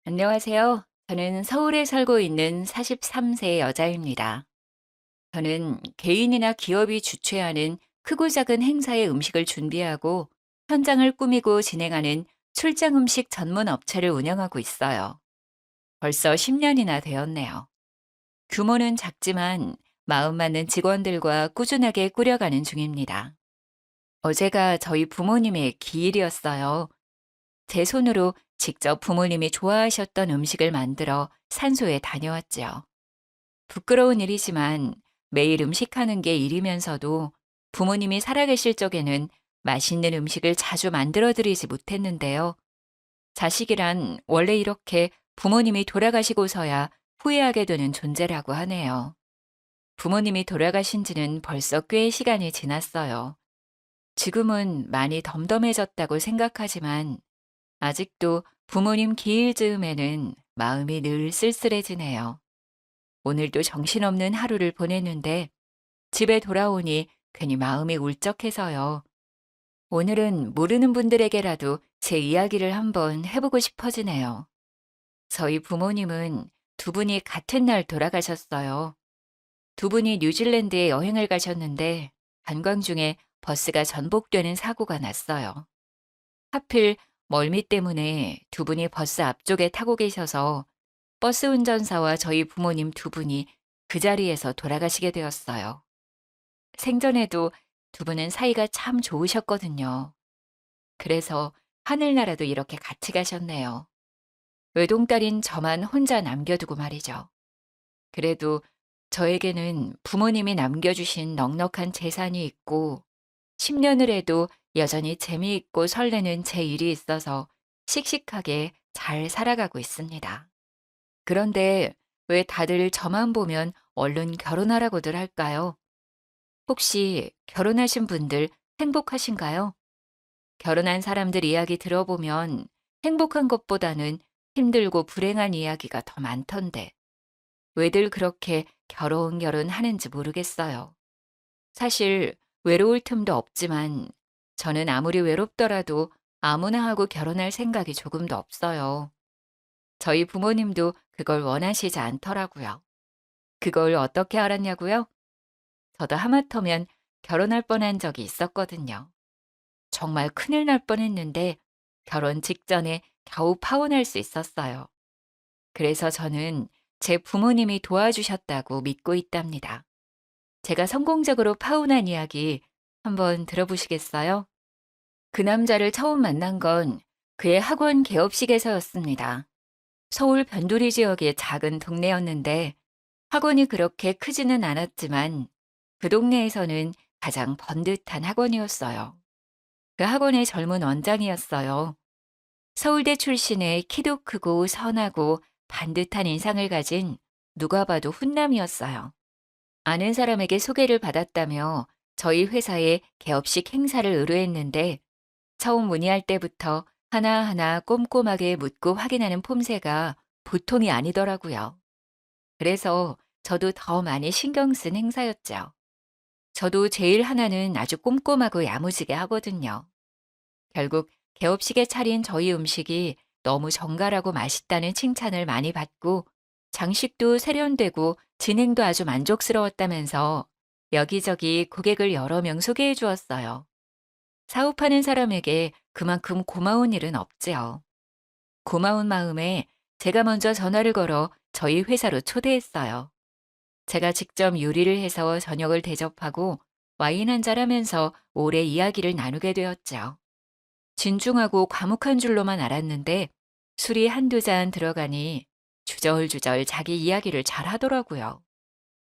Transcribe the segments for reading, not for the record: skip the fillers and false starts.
안녕하세요. 저는 서울에 살고 있는 43세 여자입니다. 저는 개인이나 기업이 주최하는 크고 작은 행사의 음식을 준비하고 현장을 꾸미고 진행하는 출장 음식 전문 업체를 운영하고 있어요. 벌써 10년이나 되었네요. 규모는 작지만 마음 맞는 직원들과 꾸준하게 꾸려가는 중입니다. 어제가 저희 부모님의 기일이었어요. 제 손으로 직접 부모님이 좋아하셨던 음식을 만들어 산소에 다녀왔죠. 부끄러운 일이지만 매일 음식하는 게 일이면서도 부모님이 살아계실 적에는 맛있는 음식을 자주 만들어 드리지 못했는데요. 자식이란 원래 이렇게 부모님이 돌아가시고서야 후회하게 되는 존재라고 하네요. 부모님이 돌아가신 지는 벌써 꽤 시간이 지났어요. 지금은 많이 덤덤해졌다고 생각하지만 아직도 부모님 기일 즈음에는 마음이 늘 쓸쓸해지네요. 오늘도 정신없는 하루를 보냈는데 집에 돌아오니 괜히 마음이 울적해서요. 오늘은 모르는 분들에게라도 제 이야기를 한번 해보고 싶어지네요. 저희 부모님은 두 분이 같은 날 돌아가셨어요. 두 분이 뉴질랜드에 여행을 가셨는데 관광 중에 버스가 전복되는 사고가 났어요. 하필 멀미 때문에 두 분이 버스 앞쪽에 타고 계셔서 버스 운전사와 저희 부모님 두 분이 그 자리에서 돌아가시게 되었어요. 생전에도 두 분은 사이가 참 좋으셨거든요. 그래서 하늘나라도 이렇게 같이 가셨네요. 외동딸인 저만 혼자 남겨두고 말이죠. 그래도 저에게는 부모님이 남겨주신 넉넉한 재산이 있고 10년을 해도 여전히 재미있고 설레는 제 일이 있어서 씩씩하게 잘 살아가고 있습니다. 그런데 왜 다들 저만 보면 얼른 결혼하라고들 할까요? 혹시 결혼하신 분들 행복하신가요? 결혼한 사람들 이야기 들어보면 행복한 것보다는 힘들고 불행한 이야기가 더 많던데 왜들 그렇게 결혼 하는지 모르겠어요. 사실 외로울 틈도 없지만 저는 아무리 외롭더라도 아무나 하고 결혼할 생각이 조금도 없어요. 저희 부모님도 그걸 원하시지 않더라고요. 그걸 어떻게 알았냐고요? 저도 하마터면 결혼할 뻔한 적이 있었거든요. 정말 큰일 날 뻔했는데 결혼 직전에 겨우 파혼할 수 있었어요. 그래서 저는 제 부모님이 도와주셨다고 믿고 있답니다. 제가 성공적으로 파혼한 이야기 한번 들어보시겠어요? 그 남자를 처음 만난 건 그의 학원 개업식에서였습니다. 서울 변두리 지역의 작은 동네였는데 학원이 그렇게 크지는 않았지만 그 동네에서는 가장 번듯한 학원이었어요. 그 학원의 젊은 원장이었어요. 서울대 출신의 키도 크고 선하고 반듯한 인상을 가진 누가 봐도 훈남이었어요. 아는 사람에게 소개를 받았다며 저희 회사에 개업식 행사를 의뢰했는데 처음 문의할 때부터 하나하나 꼼꼼하게 묻고 확인하는 폼새가 보통이 아니더라고요. 그래서 저도 더 많이 신경 쓴 행사였죠. 저도 제일 하나는 아주 꼼꼼하고 야무지게 하거든요. 결국 개업식에 차린 저희 음식이 너무 정갈하고 맛있다는 칭찬을 많이 받고 장식도 세련되고 진행도 아주 만족스러웠다면서 여기저기 고객을 여러 명 소개해 주었어요. 사업하는 사람에게 그만큼 고마운 일은 없지요. 고마운 마음에 제가 먼저 전화를 걸어 저희 회사로 초대했어요. 제가 직접 요리를 해서 저녁을 대접하고 와인 한잔 하면서 오래 이야기를 나누게 되었죠. 진중하고 과묵한 줄로만 알았는데 술이 한두 잔 들어가니 주절주절 자기 이야기를 잘 하더라고요.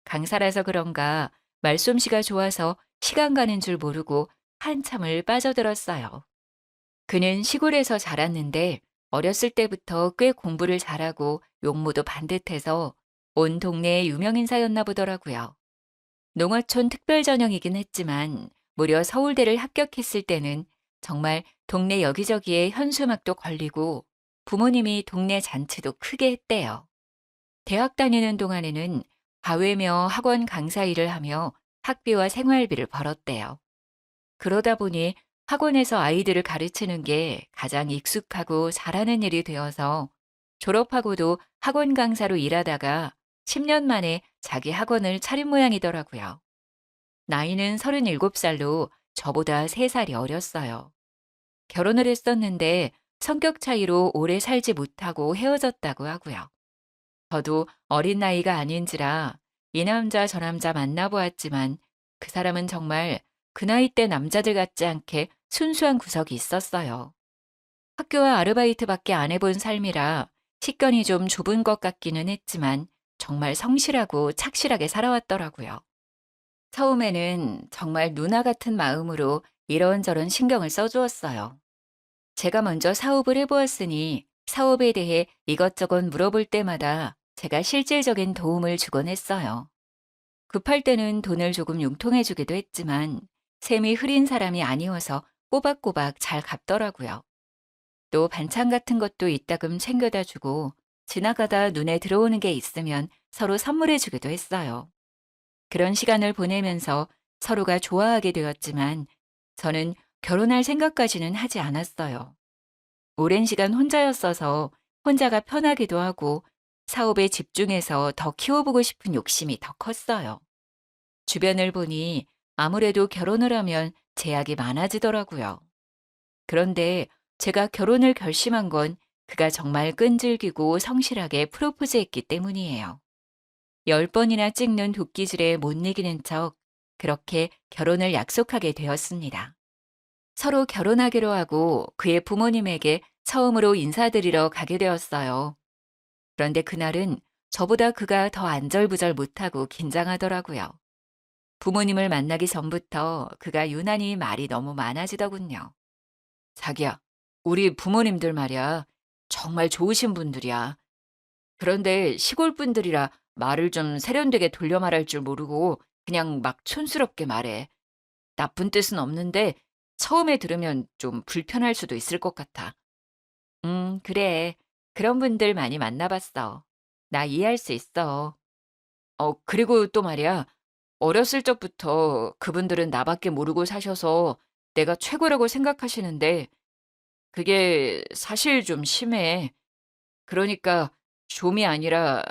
강사라서 그런가 말솜씨가 좋아서 시간 가는 줄 모르고 한참을 빠져들었어요. 그는 시골에서 자랐는데 어렸을 때부터 꽤 공부를 잘하고 용모도 반듯해서 온 동네의 유명인사였나 보더라고요. 농어촌 특별 전형이긴 했지만 무려 서울대를 합격했을 때는 정말 동네 여기저기에 현수막도 걸리고 부모님이 동네 잔치도 크게 했대요. 대학 다니는 동안에는 과외며 학원 강사 일을 하며 학비와 생활비를 벌었대요. 그러다 보니 학원에서 아이들을 가르치는 게 가장 익숙하고 잘하는 일이 되어서 졸업하고도 학원 강사로 일하다가 10년 만에 자기 학원을 차린 모양이더라고요. 나이는 37살로 저보다 3살이 어렸어요. 결혼을 했었는데 성격 차이로 오래 살지 못하고 헤어졌다고 하고요. 저도 어린 나이가 아닌지라 이 남자 저 남자 만나보았지만 그 사람은 정말 그 나이 때 남자들 같지 않게 순수한 구석이 있었어요. 학교와 아르바이트밖에 안 해본 삶이라 식견이 좀 좁은 것 같기는 했지만 정말 성실하고 착실하게 살아왔더라고요. 처음에는 정말 누나 같은 마음으로 이런저런 신경을 써주었어요. 제가 먼저 사업을 해보았으니 사업에 대해 이것저것 물어볼 때마다 제가 실질적인 도움을 주곤 했어요. 급할 때는 돈을 조금 융통해주기도 했지만 셈이 흐린 사람이 아니어서 꼬박꼬박 잘 갚더라고요. 또 반찬 같은 것도 이따금 챙겨다 주고 지나가다 눈에 들어오는 게 있으면 서로 선물해 주기도 했어요. 그런 시간을 보내면서 서로가 좋아하게 되었지만 저는 결혼할 생각까지는 하지 않았어요. 오랜 시간 혼자였어서 혼자가 편하기도 하고 사업에 집중해서 더 키워보고 싶은 욕심이 더 컸어요. 주변을 보니 아무래도 결혼을 하면 제약이 많아지더라고요. 그런데 제가 결혼을 결심한 건 그가 정말 끈질기고 성실하게 프로포즈했기 때문이에요. 10번이나 찍는 도끼질에 못 이기는 척 그렇게 결혼을 약속하게 되었습니다. 서로 결혼하기로 하고 그의 부모님에게 처음으로 인사드리러 가게 되었어요. 그런데 그날은 저보다 그가 더 안절부절 못하고 긴장하더라고요. 부모님을 만나기 전부터 그가 유난히 말이 너무 많아지더군요. 자기야, 우리 부모님들 말이야. 정말 좋으신 분들이야. 그런데 시골 분들이라 말을 좀 세련되게 돌려 말할 줄 모르고 그냥 막 촌스럽게 말해. 나쁜 뜻은 없는데 처음에 들으면 좀 불편할 수도 있을 것 같아. 그래. 그런 분들 많이 만나봤어. 나 이해할 수 있어. 그리고 또 말이야. 어렸을 적부터 그분들은 나밖에 모르고 사셔서 내가 최고라고 생각하시는데 그게 사실 좀 심해. 그러니까 좀이 아니라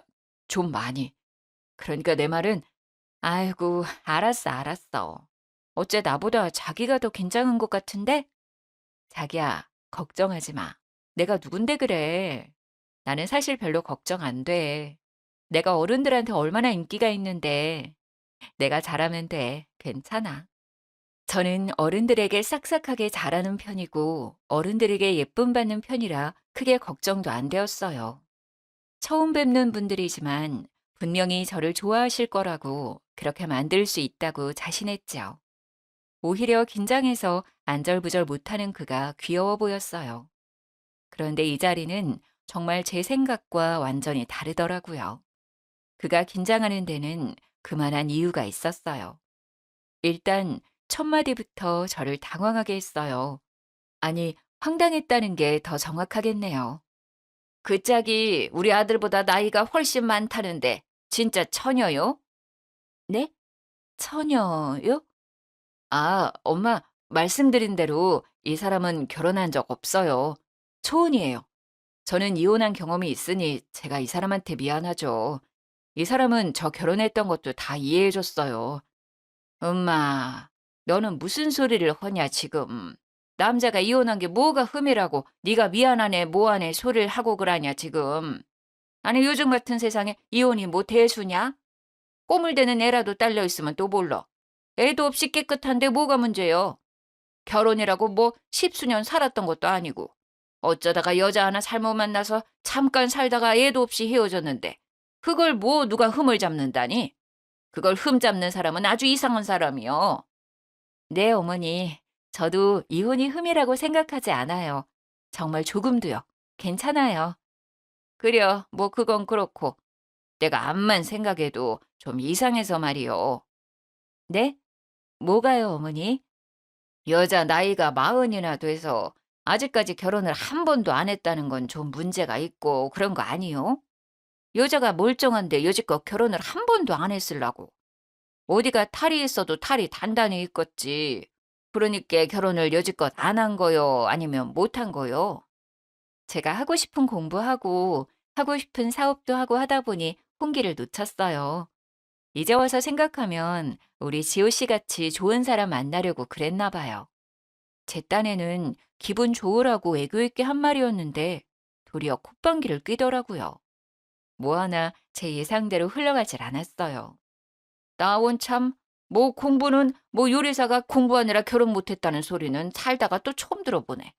좀 많이. 그러니까 내 말은 아이고, 알았어, 알았어. 어째 나보다 자기가 더 긴장한 것 같은데? 자기야, 걱정하지 마. 내가 누군데 그래. 나는 사실 별로 걱정 안 돼. 내가 어른들한테 얼마나 인기가 있는데. 내가 잘하면 돼. 괜찮아. 저는 어른들에게 싹싹하게 잘하는 편이고 어른들에게 예쁨 받는 편이라 크게 걱정도 안 되었어요. 처음 뵙는 분들이지만 분명히 저를 좋아하실 거라고 그렇게 만들 수 있다고 자신했지요. 오히려 긴장해서 안절부절 못하는 그가 귀여워 보였어요. 그런데 이 자리는 정말 제 생각과 완전히 다르더라고요. 그가 긴장하는 데는 그만한 이유가 있었어요. 일단 첫 마디부터 저를 당황하게 했어요. 아니, 황당했다는 게 더 정확하겠네요. 그 짝이 우리 아들보다 나이가 훨씬 많다는데 진짜 처녀요? 네? 처녀요? 아, 엄마, 말씀드린 대로 이 사람은 결혼한 적 없어요. 초혼이에요. 저는 이혼한 경험이 있으니 제가 이 사람한테 미안하죠. 이 사람은 저 결혼했던 것도 다 이해해줬어요. 엄마, 너는 무슨 소리를 하냐 지금. 남자가 이혼한 게 뭐가 흠이라고 네가 미안하네 뭐하네 소리를 하고 그러냐 지금. 아니 요즘 같은 세상에 이혼이 뭐 대수냐? 꼬물 대는 애라도 딸려 있으면 또 몰라. 애도 없이 깨끗한데 뭐가 문제요? 결혼이라고 뭐 십수년 살았던 것도 아니고 어쩌다가 여자 하나 잘못 만나서 잠깐 살다가 애도 없이 헤어졌는데 그걸 뭐 누가 흠을 잡는다니? 그걸 흠 잡는 사람은 아주 이상한 사람이요. 네, 어머니. 저도 이혼이 흠이라고 생각하지 않아요. 정말 조금도요. 괜찮아요. 그려, 뭐 그건 그렇고. 내가 암만 생각해도 좀 이상해서 말이요. 네? 뭐가요, 어머니? 여자 나이가 40이나 돼서 아직까지 결혼을 한 번도 안 했다는 건 좀 문제가 있고 그런 거 아니요? 여자가 멀쩡한데 여지껏 결혼을 한 번도 안 했으려고. 어디가 탈이 있어도 탈이 단단히 있겠지. 그러니까 결혼을 여지껏 안 한 거요? 아니면 못 한 거요? 제가 하고 싶은 공부하고 하고 싶은 사업도 하고 하다 보니 홍기를 놓쳤어요. 이제 와서 생각하면 우리 지호 씨 같이 좋은 사람 만나려고 그랬나 봐요. 제 딴에는 기분 좋으라고 애교 있게 한 말이었는데 도리어 콧방귀를 뀌더라고요. 뭐 하나 제 예상대로 흘러가질 않았어요. 나원 참, 뭐 공부는 뭐 요리사가 공부하느라 결혼 못했다는 소리는 살다가 또 처음 들어보네.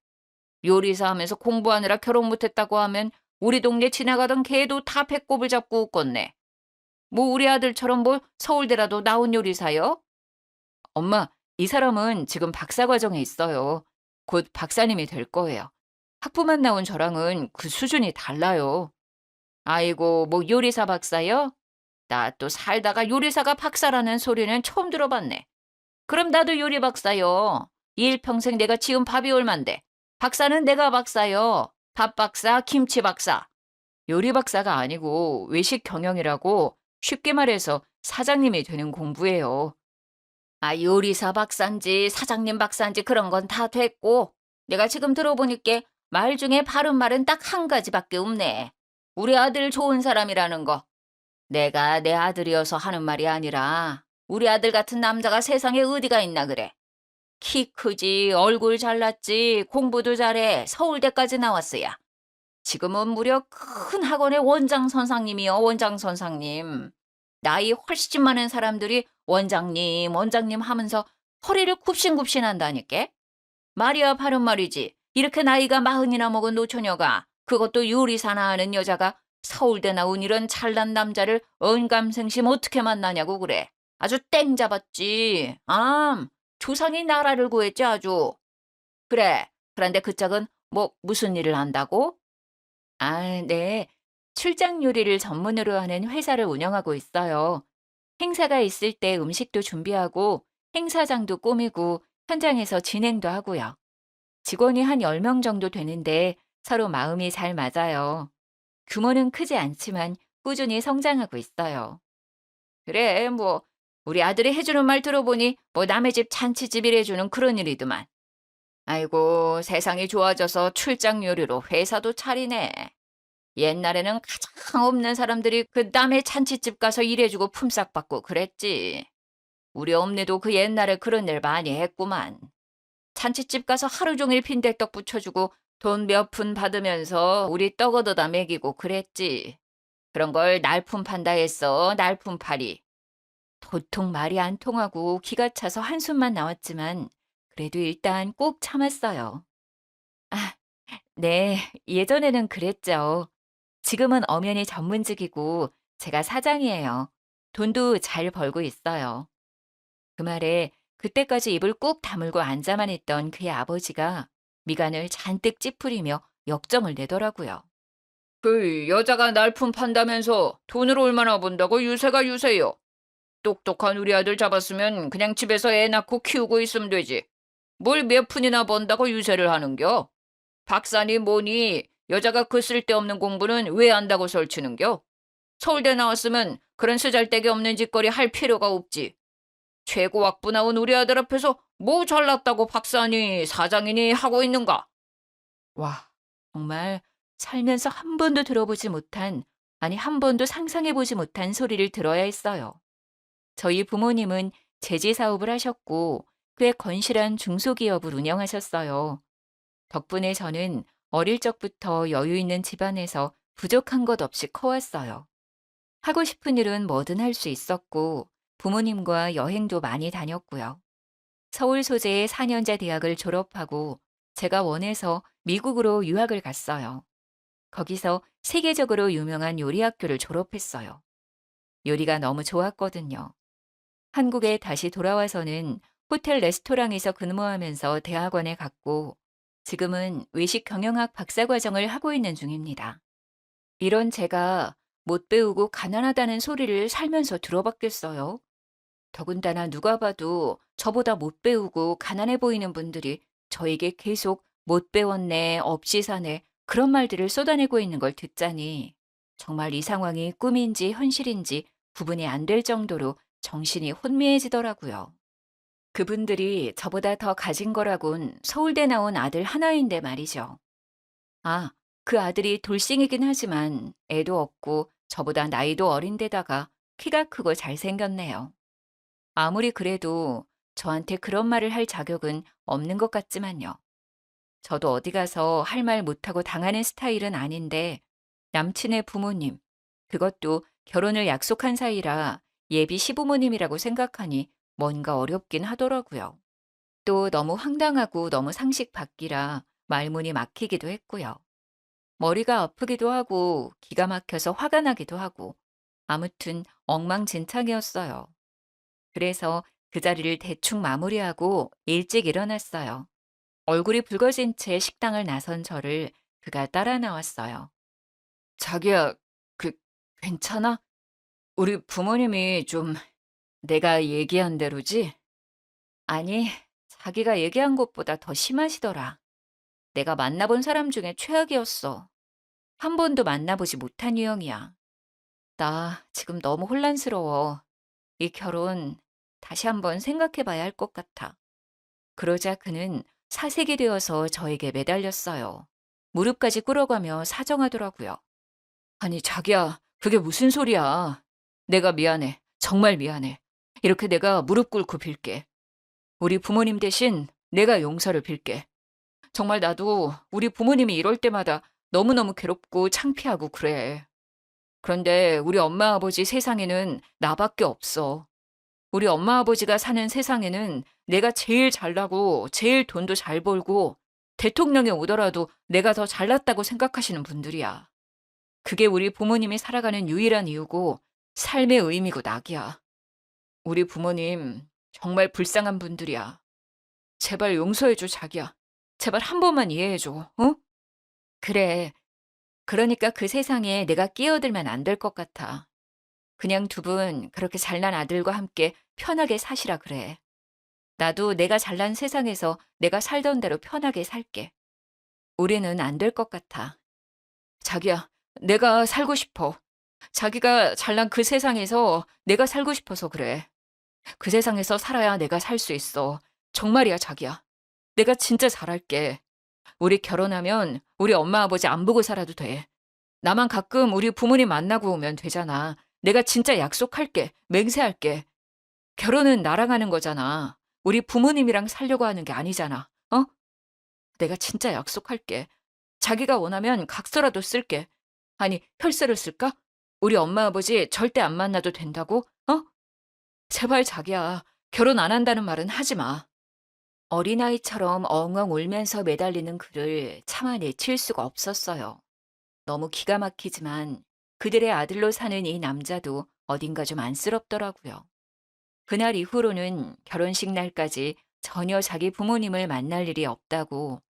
요리사 하면서 공부하느라 결혼 못했다고 하면 우리 동네 지나가던 개도 다 배꼽을 잡고 웃겠네. 뭐 우리 아들처럼 뭐 서울대라도 나온 요리사요? 엄마, 이 사람은 지금 박사 과정에 있어요. 곧 박사님이 될 거예요. 학부만 나온 저랑은 그 수준이 달라요. 아이고, 뭐 요리사 박사요? 나 또 살다가 요리사가 박사라는 소리는 처음 들어봤네. 그럼 나도 요리 박사요. 일평생 내가 지은 밥이 얼만데. 박사는 내가 박사요. 밥 박사, 김치 박사. 요리 박사가 아니고 외식 경영이라고 쉽게 말해서 사장님이 되는 공부예요. 아, 요리사 박사인지 사장님 박사인지 그런 건 다 됐고, 내가 지금 들어보니까 말 중에 바른 말은 딱 한 가지밖에 없네. 우리 아들 좋은 사람이라는 거. 내가 내 아들이어서 하는 말이 아니라 우리 아들 같은 남자가 세상에 어디가 있나 그래. 키 크지, 얼굴 잘났지, 공부도 잘해, 서울대까지 나왔어야. 지금은 무려 큰 학원의 원장 선생님이요, 원장 선생님. 나이 훨씬 많은 사람들이 원장님, 원장님 하면서 허리를 굽신굽신 한다니까? 말이야 바른 말이지. 이렇게 나이가 마흔이나 먹은 노처녀가, 그것도 요리사나 하는 여자가 서울대 나온 이런 잘난 남자를 언감생심 어떻게 만나냐고 그래. 아주 땡 잡았지. 조상이 나라를 구했지 아주. 그래. 그런데 그 짝은 뭐 무슨 일을 한다고? 아, 네. 출장 요리를 전문으로 하는 회사를 운영하고 있어요. 행사가 있을 때 음식도 준비하고 행사장도 꾸미고 현장에서 진행도 하고요. 직원이 한 10명 정도 되는데 서로 마음이 잘 맞아요. 규모는 크지 않지만 꾸준히 성장하고 있어요. 그래, 뭐 우리 아들이 해주는 말 들어보니 뭐 남의 집 잔치집 일해주는 그런 일이더만. 아이고, 세상이 좋아져서 출장 요리로 회사도 차리네. 옛날에는 가장 없는 사람들이 그 남의 잔치집 가서 일해주고 품삯 받고 그랬지. 우리 엄니도 그 옛날에 그런 일 많이 했구만. 잔치집 가서 하루 종일 빈대떡 부쳐주고 돈 몇 푼 받으면서 우리 떡 얻어다 먹이고 그랬지. 그런 걸 날품 판다 했어, 날품팔이. 도통 말이 안 통하고 기가 차서 한숨만 나왔지만 그래도 일단 꼭 참았어요. 아, 네, 예전에는 그랬죠. 지금은 엄연히 전문직이고 제가 사장이에요. 돈도 잘 벌고 있어요. 그 말에 그때까지 입을 꾹 다물고 앉아만 있던 그의 아버지가 미간을 잔뜩 찌푸리며 역정을 내더라고요. 그 여자가 날품 판다면서 돈을 얼마나 번다고 유세가 유세요. 똑똑한 우리 아들 잡았으면 그냥 집에서 애 낳고 키우고 있으면 되지. 뭘 몇 푼이나 번다고 유세를 하는겨? 박사니 뭐니 여자가 그 쓸데없는 공부는 왜 한다고 설치는겨? 서울대 나왔으면 그런 쓰잘데기 없는 짓거리 할 필요가 없지. 최고학부 나온 우리 아들 앞에서 뭐 잘났다고 박사니 사장이니 하고 있는가? 와, 정말 살면서 한 번도 들어보지 못한, 아니 한 번도 상상해보지 못한 소리를 들어야 했어요. 저희 부모님은 제지 사업을 하셨고 꽤 건실한 중소기업을 운영하셨어요. 덕분에 저는 어릴 적부터 여유 있는 집안에서 부족한 것 없이 커왔어요. 하고 싶은 일은 뭐든 할 수 있었고 부모님과 여행도 많이 다녔고요. 서울 소재의 4년제 대학을 졸업하고 제가 원해서 미국으로 유학을 갔어요. 거기서 세계적으로 유명한 요리 학교를 졸업했어요. 요리가 너무 좋았거든요. 한국에 다시 돌아와서는 호텔 레스토랑에서 근무하면서 대학원에 갔고 지금은 외식 경영학 박사과정을 하고 있는 중입니다. 이런 제가 못 배우고 가난하다는 소리를 살면서 들어봤겠어요? 더군다나 누가 봐도 저보다 못 배우고 가난해 보이는 분들이 저에게 계속 못 배웠네, 없이 사네, 그런 말들을 쏟아내고 있는 걸 듣자니 정말 이 상황이 꿈인지 현실인지 구분이 안 될 정도로 정신이 혼미해지더라고요. 그분들이 저보다 더 가진 거라곤 서울대 나온 아들 하나인데 말이죠. 아, 그 아들이 돌싱이긴 하지만 애도 없고 저보다 나이도 어린데다가 키가 크고 잘생겼네요. 아무리 그래도 저한테 그런 말을 할 자격은 없는 것 같지만요. 저도 어디 가서 할 말 못하고 당하는 스타일은 아닌데 남친의 부모님, 그것도 결혼을 약속한 사이라 예비 시부모님이라고 생각하니 뭔가 어렵긴 하더라고요. 또 너무 황당하고 너무 상식 밖이라 말문이 막히기도 했고요. 머리가 아프기도 하고 기가 막혀서 화가 나기도 하고 아무튼 엉망진창이었어요. 그래서 그 자리를 대충 마무리하고 일찍 일어났어요. 얼굴이 붉어진 채 식당을 나선 저를 그가 따라 나왔어요. 자기야, 그, 괜찮아? 우리 부모님이 좀 내가 얘기한 대로지? 아니, 자기가 얘기한 것보다 더 심하시더라. 내가 만나본 사람 중에 최악이었어. 한 번도 만나보지 못한 유형이야. 나 지금 너무 혼란스러워. 이 결혼 다시 한번 생각해 봐야 할 것 같아. 그러자 그는 사색이 되어서 저에게 매달렸어요. 무릎까지 꿇어가며 사정하더라고요. 아니, 자기야, 그게 무슨 소리야. 내가 미안해. 정말 미안해. 이렇게 내가 무릎 꿇고 빌게. 우리 부모님 대신 내가 용서를 빌게. 정말 나도 우리 부모님이 이럴 때마다 너무너무 괴롭고 창피하고 그래. 그런데 우리 엄마 아버지 세상에는 나밖에 없어. 우리 엄마 아버지가 사는 세상에는 내가 제일 잘나고 제일 돈도 잘 벌고 대통령이 오더라도 내가 더 잘났다고 생각하시는 분들이야. 그게 우리 부모님이 살아가는 유일한 이유고 삶의 의미고 낙이야. 우리 부모님 정말 불쌍한 분들이야. 제발 용서해줘, 자기야. 제발 한 번만 이해해줘, 어? 그래. 그러니까 그 세상에 내가 끼어들면 안 될 것 같아. 그냥 두 분 그렇게 잘난 아들과 함께 편하게 사시라 그래. 나도 내가 잘난 세상에서 내가 살던 대로 편하게 살게. 우리는 안 될 것 같아. 자기야, 내가 살고 싶어. 자기가 잘난 그 세상에서 내가 살고 싶어서 그래. 그 세상에서 살아야 내가 살 수 있어. 정말이야, 자기야. 내가 진짜 잘할게. 우리 결혼하면 우리 엄마 아버지 안 보고 살아도 돼. 나만 가끔 우리 부모님 만나고 오면 되잖아. 내가 진짜 약속할게. 맹세할게. 결혼은 나랑 하는 거잖아. 우리 부모님이랑 살려고 하는 게 아니잖아. 어? 내가 진짜 약속할게. 자기가 원하면 각서라도 쓸게. 아니, 혈서를 쓸까? 우리 엄마 아버지 절대 안 만나도 된다고? 어? 제발 자기야. 결혼 안 한다는 말은 하지 마. 어린아이처럼 엉엉 울면서 매달리는 그를 차마 내칠 수가 없었어요. 너무 기가 막히지만 그들의 아들로 사는 이 남자도 어딘가 좀 안쓰럽더라고요. 그날 이후로는 결혼식 날까지 전혀 자기 부모님을 만날 일이 없다고,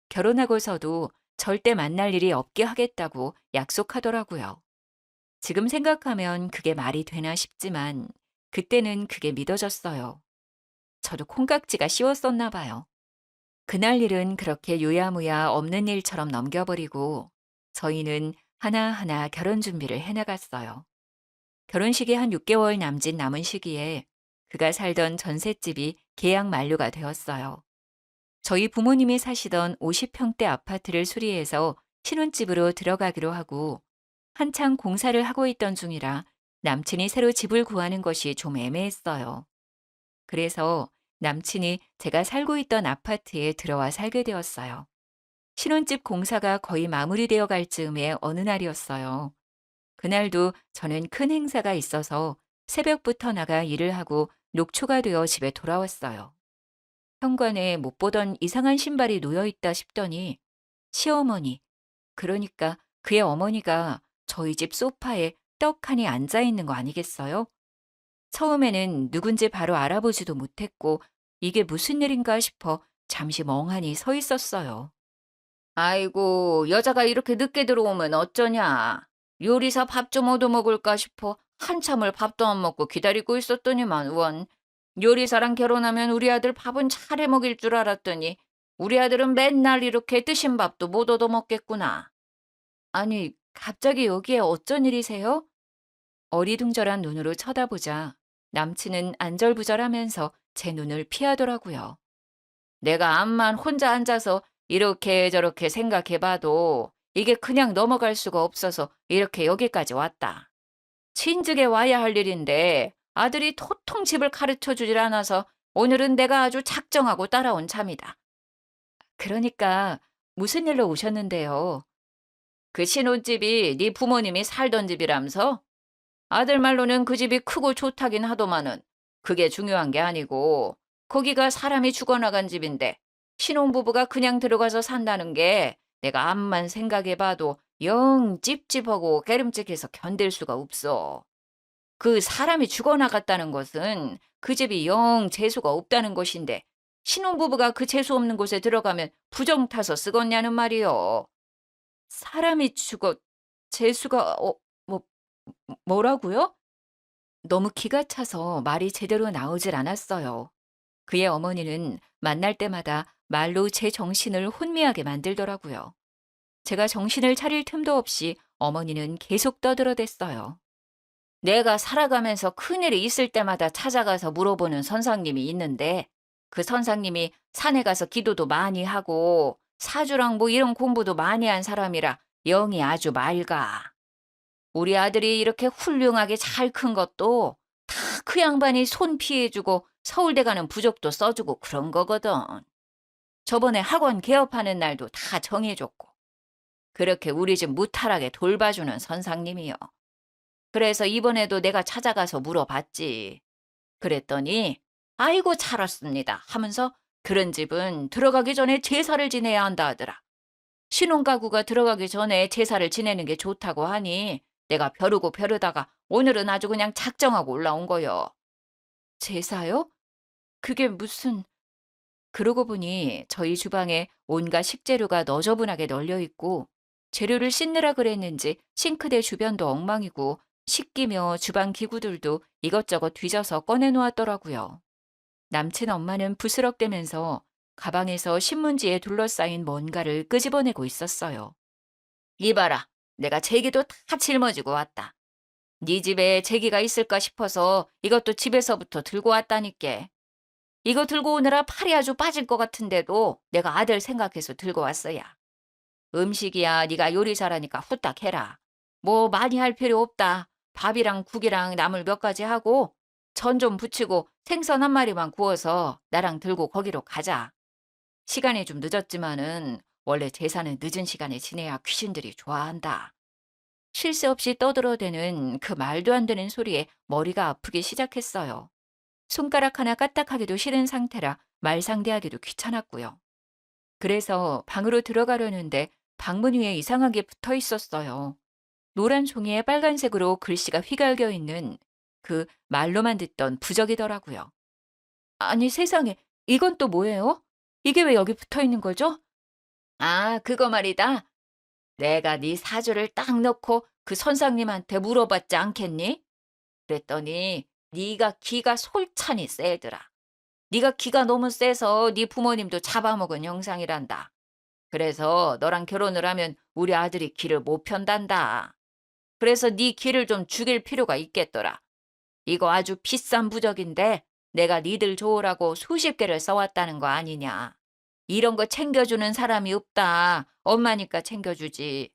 결혼하고서도 절대 만날 일이 없게 하겠다고 약속하더라고요. 지금 생각하면 그게 말이 되나 싶지만 그때는 그게 믿어졌어요. 저도 콩깍지가 씌웠었나 봐요. 그날 일은 그렇게 유야무야 없는 일처럼 넘겨버리고 저희는 하나하나 결혼 준비를 해나갔어요. 결혼식이 한 6개월 남짓 남은 시기에 그가 살던 전셋집이 계약 만료가 되었어요. 저희 부모님이 사시던 50평대 아파트를 수리해서 신혼집으로 들어가기로 하고 한창 공사를 하고 있던 중이라 남친이 새로 집을 구하는 것이 좀 애매했어요. 그래서 남친이 제가 살고 있던 아파트에 들어와 살게 되었어요. 신혼집 공사가 거의 마무리되어 갈 즈음의 어느 날이었어요. 그날도 저는 큰 행사가 있어서 새벽부터 나가 일을 하고 녹초가 되어 집에 돌아왔어요. 현관에 못 보던 이상한 신발이 놓여 있다 싶더니 시어머니, 그러니까 그의 어머니가 저희 집 소파에 떡하니 앉아 있는 거 아니겠어요? 처음에는 누군지 바로 알아보지도 못했고 이게 무슨 일인가 싶어 잠시 멍하니 서 있었어요. 아이고, 여자가 이렇게 늦게 들어오면 어쩌냐. 요리사 밥 좀 얻어먹을까 싶어 한참을 밥도 안 먹고 기다리고 있었더니만 원. 요리사랑 결혼하면 우리 아들 밥은 차려 먹일 줄 알았더니 우리 아들은 맨날 이렇게 드신 밥도 못 얻어먹겠구나. 아니, 갑자기 여기에 어쩐 일이세요? 어리둥절한 눈으로 쳐다보자 남친은 안절부절하면서 제 눈을 피하더라고요. 내가 암만 혼자 앉아서 이렇게 저렇게 생각해봐도 이게 그냥 넘어갈 수가 없어서 이렇게 여기까지 왔다. 친즉에 와야 할 일인데 아들이 도통 집을 가르쳐 주질 않아서 오늘은 내가 아주 작정하고 따라온 참이다. 그러니까 무슨 일로 오셨는데요? 그 신혼집이 네 부모님이 살던 집이라면서? 아들 말로는 그 집이 크고 좋다긴 하더만은 그게 중요한 게 아니고 거기가 사람이 죽어나간 집인데 신혼부부가 그냥 들어가서 산다는 게 내가 암만 생각해봐도 영 찝찝하고 깨름직해서 견딜 수가 없어. 그 사람이 죽어나갔다는 것은 그 집이 영 재수가 없다는 것인데 신혼부부가 그 재수 없는 곳에 들어가면 부정 타서 쓰겄냐는 말이요. 사람이 죽어 재수가 뭐 뭐라고요? 너무 기가 차서 말이 제대로 나오질 않았어요. 그의 어머니는 만날 때마다 말로 제 정신을 혼미하게 만들더라고요. 제가 정신을 차릴 틈도 없이 어머니는 계속 떠들어댔어요. 내가 살아가면서 큰일이 있을 때마다 찾아가서 물어보는 선상님이 있는데 그 선상님이 산에 가서 기도도 많이 하고 사주랑 뭐 이런 공부도 많이 한 사람이라 영이 아주 맑아. 우리 아들이 이렇게 훌륭하게 잘 큰 것도 다 그 양반이 손 피해주고 서울대 가는 부적도 써주고 그런 거거든. 저번에 학원 개업하는 날도 다 정해줬고. 그렇게 우리 집 무탈하게 돌봐주는 선상님이요. 그래서 이번에도 내가 찾아가서 물어봤지. 그랬더니 아이고 잘 왔습니다 하면서 그런 집은 들어가기 전에 제사를 지내야 한다 하더라. 신혼가구가 들어가기 전에 제사를 지내는 게 좋다고 하니 내가 벼르고 벼르다가 오늘은 아주 그냥 작정하고 올라온 거요. 제사요? 그게 무슨... 그러고 보니 저희 주방에 온갖 식재료가 너저분하게 널려 있고 재료를 씻느라 그랬는지 싱크대 주변도 엉망이고 식기며 주방 기구들도 이것저것 뒤져서 꺼내 놓았더라고요. 남친 엄마는 부스럭대면서 가방에서 신문지에 둘러싸인 뭔가를 끄집어내고 있었어요. 이봐라, 내가 제기도 다 짊어지고 왔다. 네 집에 제기가 있을까 싶어서 이것도 집에서부터 들고 왔다니께. 이거 들고 오느라 팔이 아주 빠질 것 같은데도 내가 아들 생각해서 들고 왔어야. 음식이야 네가 요리 잘하니까 후딱 해라. 뭐 많이 할 필요 없다. 밥이랑 국이랑 나물 몇 가지 하고 전 좀 부치고 생선 한 마리만 구워서 나랑 들고 거기로 가자. 시간이 좀 늦었지만은 원래 제사는 늦은 시간에 지내야 귀신들이 좋아한다. 쉴 새 없이 떠들어대는 그 말도 안 되는 소리에 머리가 아프기 시작했어요. 손가락 하나 까딱하기도 싫은 상태라 말 상대하기도 귀찮았고요. 그래서 방으로 들어가려는데 방문 위에 이상하게 붙어 있었어요. 노란 종이에 빨간색으로 글씨가 휘갈겨 있는 그 말로만 듣던 부적이더라고요. 아니 세상에, 이건 또 뭐예요? 이게 왜 여기 붙어 있는 거죠? 아, 그거 말이다. 내가 네 사주를 딱 넣고 그 선상님한테 물어봤지 않겠니? 그랬더니 네가 기가 솔찬히 세더라. 네가 기가 너무 세서 네 부모님도 잡아먹은 형상이란다. 그래서 너랑 결혼을 하면 우리 아들이 기를 못 편단다. 그래서 네 기를 좀 죽일 필요가 있겠더라. 이거 아주 비싼 부적인데 내가 니들 좋으라고 수십 개를 써왔다는 거 아니냐. 이런 거 챙겨주는 사람이 없다. 엄마니까 챙겨주지.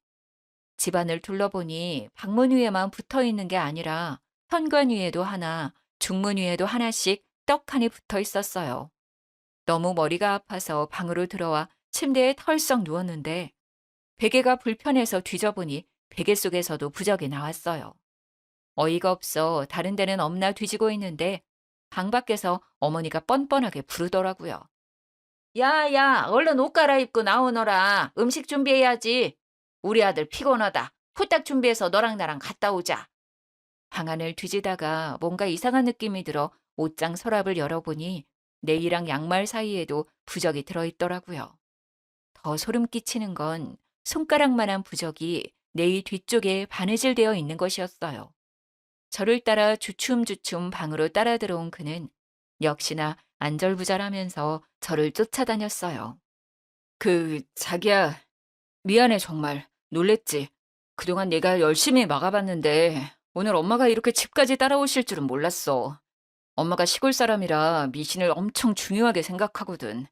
집안을 둘러보니 방문 위에만 붙어 있는 게 아니라 현관 위에도 하나, 중문 위에도 하나씩 떡하니 붙어 있었어요. 너무 머리가 아파서 방으로 들어와 침대에 털썩 누웠는데 베개가 불편해서 뒤져보니 베개 속에서도 부적이 나왔어요. 어이가 없어 다른 데는 없나 뒤지고 있는데 방 밖에서 어머니가 뻔뻔하게 부르더라고요. 야, 야, 얼른 옷 갈아입고 나오너라. 음식 준비해야지. 우리 아들 피곤하다. 후딱 준비해서 너랑 나랑 갔다 오자. 방안을 뒤지다가 뭔가 이상한 느낌이 들어 옷장 서랍을 열어보니 내이랑 양말 사이에도 부적이 들어있더라고요. 더 소름 끼치는 건 손가락만한 부적이 내이 뒤쪽에 바느질되어 있는 것이었어요. 저를 따라 주춤주춤 방으로 따라 들어온 그는 역시나 안절부절하면서 저를 쫓아다녔어요. 자기야, 미안해 정말. 놀랬지. 그동안 내가 열심히 막아봤는데 오늘 엄마가 이렇게 집까지 따라오실 줄은 몰랐어. 엄마가 시골 사람이라 미신을 엄청 중요하게 생각하거든.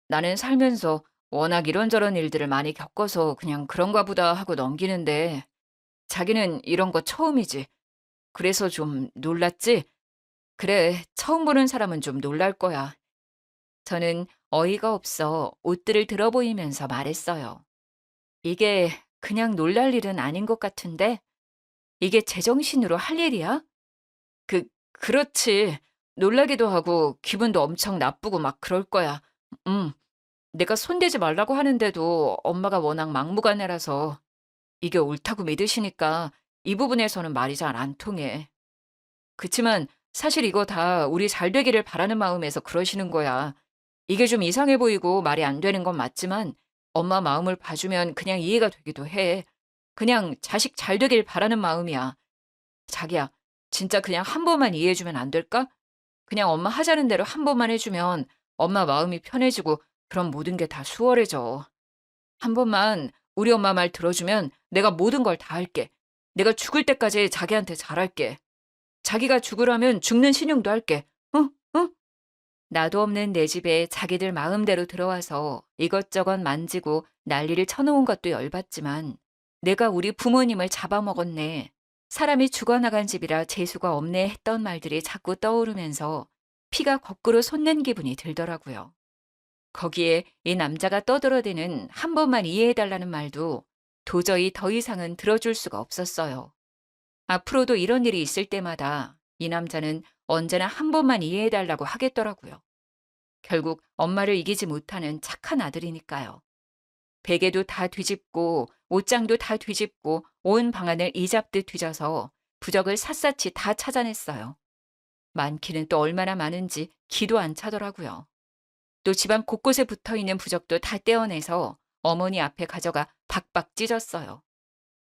나는 살면서 워낙 이런저런 일들을 많이 겪어서 그냥 그런가 보다 하고 넘기는데 자기는 이런 거 처음이지. 그래서 좀 놀랐지? 그래, 처음 보는 사람은 좀 놀랄 거야. 저는 어이가 없어 옷들을 들어보이면서 말했어요. 이게 그냥 놀랄 일은 아닌 것 같은데? 이게 제정신으로 할 일이야? 그렇지. 놀라기도 하고 기분도 엄청 나쁘고 막 그럴 거야. 음, 내가 손대지 말라고 하는데도 엄마가 워낙 막무가내라서 이게 옳다고 믿으시니까 이 부분에서는 말이 잘 안 통해. 그치만 사실 이거 다 우리 잘 되기를 바라는 마음에서 그러시는 거야. 이게 좀 이상해 보이고 말이 안 되는 건 맞지만 엄마 마음을 봐주면 그냥 이해가 되기도 해. 그냥 자식 잘 되길 바라는 마음이야. 자기야, 진짜 그냥 한 번만 이해해주면 안 될까? 그냥 엄마 하자는 대로 한 번만 해주면 엄마 마음이 편해지고 그럼 모든 게 다 수월해져. 한 번만 우리 엄마 말 들어주면 내가 모든 걸 다 할게. 내가 죽을 때까지 자기한테 잘할게. 자기가 죽으라면 죽는 신용도 할게. 응? 응? 나도 없는 내 집에 자기들 마음대로 들어와서 이것저것 만지고 난리를 쳐놓은 것도 열받지만 내가 우리 부모님을 잡아먹었네. 사람이 죽어나간 집이라 재수가 없네 했던 말들이 자꾸 떠오르면서 피가 거꾸로 솟는 기분이 들더라고요. 거기에 이 남자가 떠들어대는 한 번만 이해해달라는 말도 도저히 더 이상은 들어줄 수가 없었어요. 앞으로도 이런 일이 있을 때마다 이 남자는 언제나 한 번만 이해해달라고 하겠더라고요. 결국 엄마를 이기지 못하는 착한 아들이니까요. 베개도 다 뒤집고 옷장도 다 뒤집고 온 방안을 이잡듯 뒤져서 부적을 샅샅이 다 찾아냈어요. 많기는 또 얼마나 많은지 기도 안 차더라고요. 또 집안 곳곳에 붙어있는 부적도 다 떼어내서 어머니 앞에 가져가 박박 찢었어요.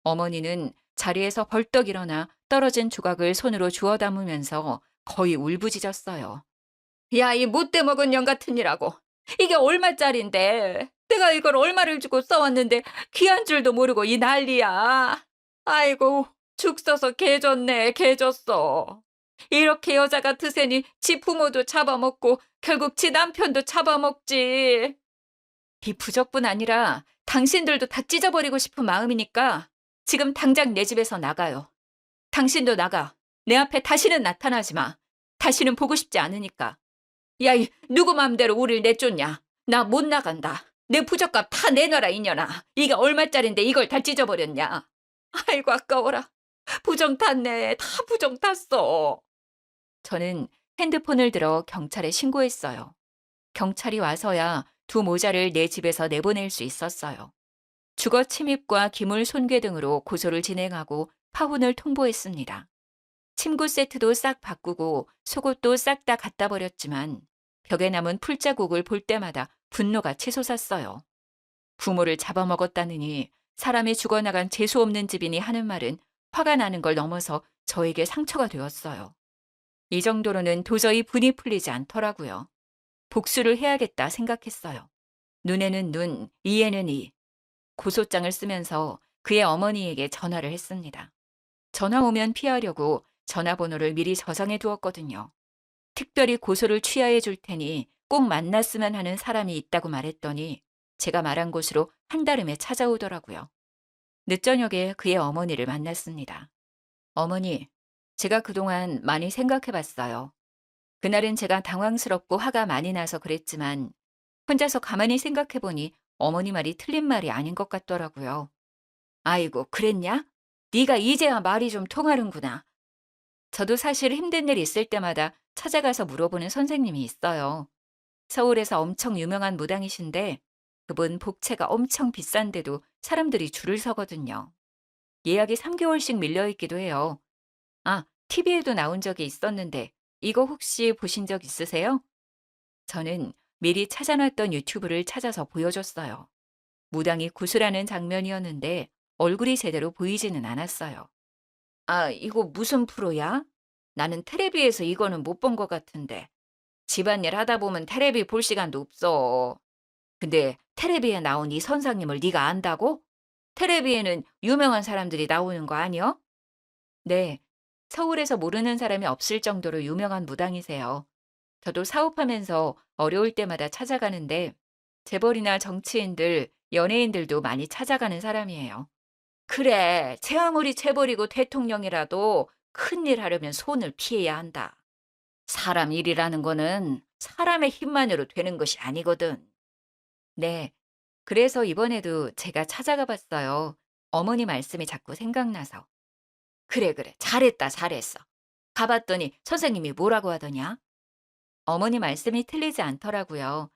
어머니는 자리에서 벌떡 일어나 떨어진 조각을 손으로 주워 담으면서 거의 울부짖었어요. 야, 이 못돼 먹은 년 같은 이라고. 이게 얼마짜린데. 내가 이걸 얼마를 주고 써왔는데 귀한 줄도 모르고 이 난리야. 아이고, 죽 써서 개 줬네, 개 줬어. 이렇게 여자가 드세니 지 부모도 잡아먹고 결국 지 남편도 잡아먹지. 이 부적뿐 아니라 당신들도 다 찢어버리고 싶은 마음이니까 지금 당장 내 집에서 나가요. 당신도 나가. 내 앞에 다시는 나타나지 마. 다시는 보고 싶지 않으니까. 야, 이 누구 맘대로 우릴 내쫓냐? 나 못 나간다. 내 부적값 다 내놔라, 이년아. 이게 얼마짜린데 이걸 다 찢어버렸냐? 아이고, 아까워라. 부정 탔네. 다 부정 탔어. 저는 핸드폰을 들어 경찰에 신고했어요. 경찰이 와서야 두 모자를 내 집에서 내보낼 수 있었어요. 주거 침입과 기물 손괴 등으로 고소를 진행하고 파혼을 통보했습니다. 침구 세트도 싹 바꾸고 속옷도 싹 다 갖다 버렸지만 벽에 남은 풀자국을 볼 때마다 분노가 치솟았어요. 부모를 잡아먹었다느니 사람이 죽어나간 재수 없는 집이니 하는 말은 화가 나는 걸 넘어서 저에게 상처가 되었어요. 이 정도로는 도저히 분이 풀리지 않더라고요. 복수를 해야겠다 생각했어요. 눈에는 눈, 이에는 이. 고소장을 쓰면서 그의 어머니에게 전화를 했습니다. 전화 오면 피하려고 전화번호를 미리 저장해 두었거든요. 특별히 고소를 취하해 줄 테니 꼭 만났으면 하는 사람이 있다고 말했더니 제가 말한 곳으로 한달음에 찾아오더라고요. 늦저녁에 그의 어머니를 만났습니다. 어머니, 제가 그동안 많이 생각해 봤어요. 그날은 제가 당황스럽고 화가 많이 나서 그랬지만 혼자서 가만히 생각해 보니 어머니 말이 틀린 말이 아닌 것 같더라고요. 아이고, 그랬냐? 네가 이제야 말이 좀 통하는구나. 저도 사실 힘든 일 있을 때마다 찾아가서 물어보는 선생님이 있어요. 서울에서 엄청 유명한 무당이신데 그분 복채가 엄청 비싼데도 사람들이 줄을 서거든요. 예약이 3개월씩 밀려 있기도 해요. 아, TV에도 나온 적이 있었는데 이거 혹시 보신 적 있으세요? 저는 미리 찾아놨던 유튜브를 찾아서 보여줬어요. 무당이 구슬하는 장면이었는데 얼굴이 제대로 보이지는 않았어요. 아, 이거 무슨 프로야? 나는 테레비에서 이거는 못 본 것 같은데. 집안일 하다 보면 테레비 볼 시간도 없어. 근데 테레비에 나온 이 선상님을 네가 안다고? 테레비에는 유명한 사람들이 나오는 거 아니야? 네. 서울에서 모르는 사람이 없을 정도로 유명한 무당이세요. 저도 사업하면서 어려울 때마다 찾아가는데 재벌이나 정치인들, 연예인들도 많이 찾아가는 사람이에요. 그래, 제 아무리 재벌이고 대통령이라도 큰일 하려면 손을 피해야 한다. 사람 일이라는 거는 사람의 힘만으로 되는 것이 아니거든. 네. 그래서 이번에도 제가 찾아가 봤어요. 어머니 말씀이 자꾸 생각나서. 그래, 그래. 잘했다, 잘했어. 가봤더니 선생님이 뭐라고 하더냐? 어머니 말씀이 틀리지 않더라고요.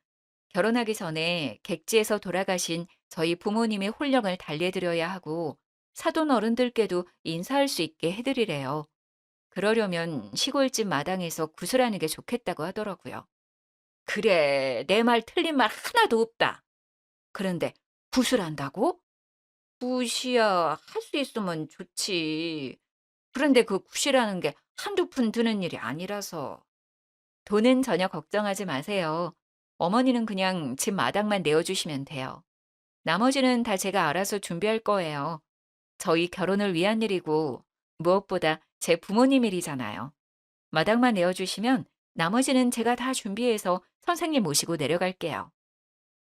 결혼하기 전에 객지에서 돌아가신 저희 부모님의 혼령을 달래드려야 하고 사돈 어른들께도 인사할 수 있게 해드리래요. 그러려면 시골집 마당에서 구슬하는 게 좋겠다고 하더라고요. 그래, 내 말 틀린 말 하나도 없다. 그런데 구슬한다고? 굿이야. 할 수 있으면 좋지. 그런데 그 굿이라는 게 한두 푼 드는 일이 아니라서. 돈은 전혀 걱정하지 마세요. 어머니는 그냥 집 마당만 내어주시면 돼요. 나머지는 다 제가 알아서 준비할 거예요. 저희 결혼을 위한 일이고 무엇보다 제 부모님 일이잖아요. 마당만 내어주시면 나머지는 제가 다 준비해서 선생님 모시고 내려갈게요.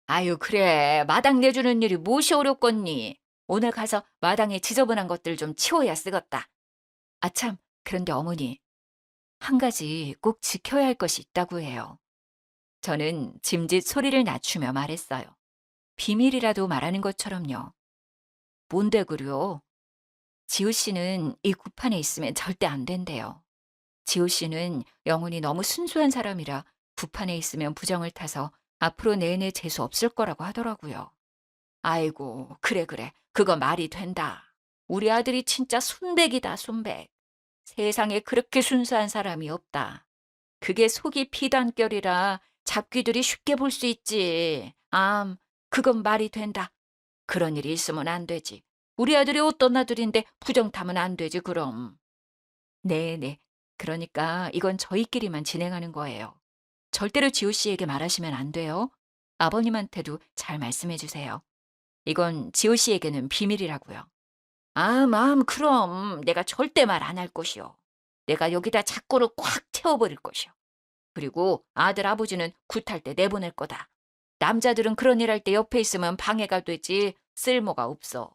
아유, 그래. 마당 내주는 일이 무엇이 어렵겠니? 오늘 가서 마당에 지저분한 것들 좀 치워야 쓰겄다. 아참, 그런데 어머니, 한 가지 꼭 지켜야 할 것이 있다고 해요. 저는 짐짓 소리를 낮추며 말했어요. 비밀이라도 말하는 것처럼요. 뭔데 그려? 지호 씨는 이 굿판에 있으면 절대 안 된대요. 지호 씨는 영혼이 너무 순수한 사람이라 굿판에 있으면 부정을 타서 앞으로 내내 재수 없을 거라고 하더라고요. 아이고, 그래, 그래. 그거 말이 된다. 우리 아들이 진짜 순백이다, 순백. 세상에 그렇게 순수한 사람이 없다. 그게 속이 피단결이라 잡귀들이 쉽게 볼 수 있지. 그건 말이 된다. 그런 일이 있으면 안 되지. 우리 아들이 어떤 아들인데 부정 타면 안 되지, 그럼. 네네. 그러니까 이건 저희끼리만 진행하는 거예요. 절대로 지호 씨에게 말하시면 안 돼요. 아버님한테도 잘 말씀해 주세요. 이건 지호 씨에게는 비밀이라고요. 그럼 내가 절대 말 안 할 것이요. 내가 여기다 자꾸를 꽉 채워버릴 것이요. 그리고 아들 아버지는 굿할 때 내보낼 거다. 남자들은 그런 일 할 때 옆에 있으면 방해가 되지 쓸모가 없어.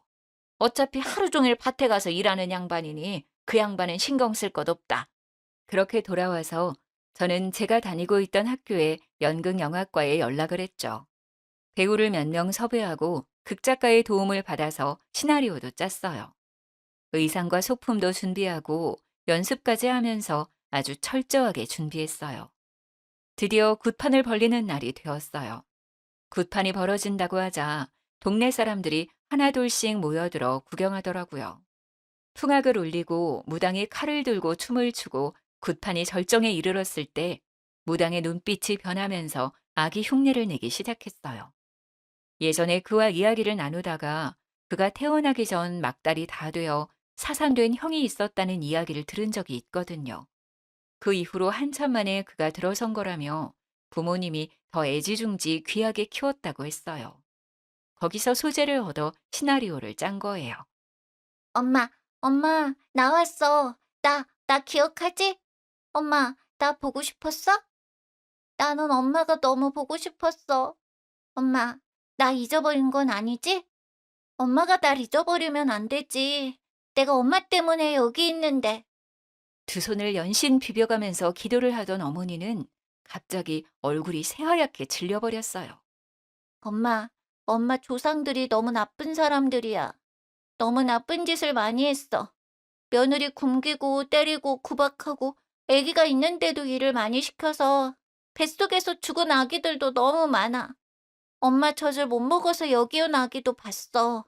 어차피 하루 종일 밭에 가서 일하는 양반이니 그 양반은 신경 쓸 것 없다. 그렇게 돌아와서 저는 제가 다니고 있던 학교의 연극영화과에 연락을 했죠. 배우를 몇 명 섭외하고 극작가의 도움을 받아서 시나리오도 짰어요. 의상과 소품도 준비하고 연습까지 하면서 아주 철저하게 준비했어요. 드디어 굿판을 벌리는 날이 되었어요. 굿판이 벌어진다고 하자 동네 사람들이 하나둘씩 모여들어 구경하더라고요. 풍악을 울리고 무당이 칼을 들고 춤을 추고 굿판이 절정에 이르렀을 때 무당의 눈빛이 변하면서 악이 흉내를 내기 시작했어요. 예전에 그와 이야기를 나누다가 그가 태어나기 전 막달이 다 되어 사산된 형이 있었다는 이야기를 들은 적이 있거든요. 그 이후로 한참 만에 그가 들어선 거라며 부모님이 더 애지중지 귀하게 키웠다고 했어요. 거기서 소재를 얻어 시나리오를 짠 거예요. 엄마, 엄마, 나왔어. 나 기억하지? 엄마, 나 보고 싶었어? 나는 엄마가 너무 보고 싶었어. 엄마, 나 잊어버린 건 아니지? 엄마가 날 잊어버리면 안 되지. 내가 엄마 때문에 여기 있는데. 두 손을 연신 비벼가면서 기도를 하던 어머니는 갑자기 얼굴이 새하얗게 질려버렸어요. 엄마, 엄마 조상들이 너무 나쁜 사람들이야. 너무 나쁜 짓을 많이 했어. 며느리 굶기고 때리고 구박하고 아기가 있는데도 일을 많이 시켜서 뱃속에서 죽은 아기들도 너무 많아. 엄마 젖을 못 먹어서 여기 온 아기도 봤어.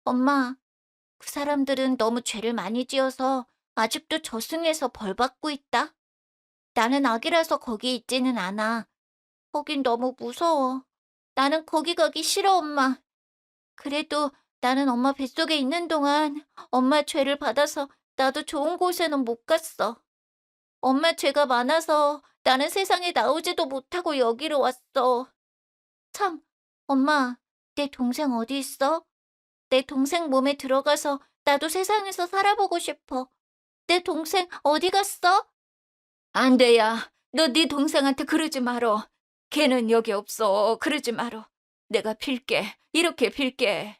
엄마, 그 사람들은 너무 죄를 많이 지어서 아직도 저승에서 벌 받고 있다. 나는 아기라서 거기 있지는 않아. 거긴 너무 무서워. 나는 거기 가기 싫어, 엄마. 그래도 나는 엄마 뱃속에 있는 동안 엄마 죄를 받아서 나도 좋은 곳에는 못 갔어. 엄마 죄가 많아서 나는 세상에 나오지도 못하고 여기로 왔어. 참, 엄마, 내 동생 어디 있어? 내 동생 몸에 들어가서 나도 세상에서 살아보고 싶어. 내 동생 어디 갔어? 안 돼야. 너 네 동생한테 그러지 말어. 걔는 여기 없어. 그러지 말어. 내가 빌게. 이렇게 빌게.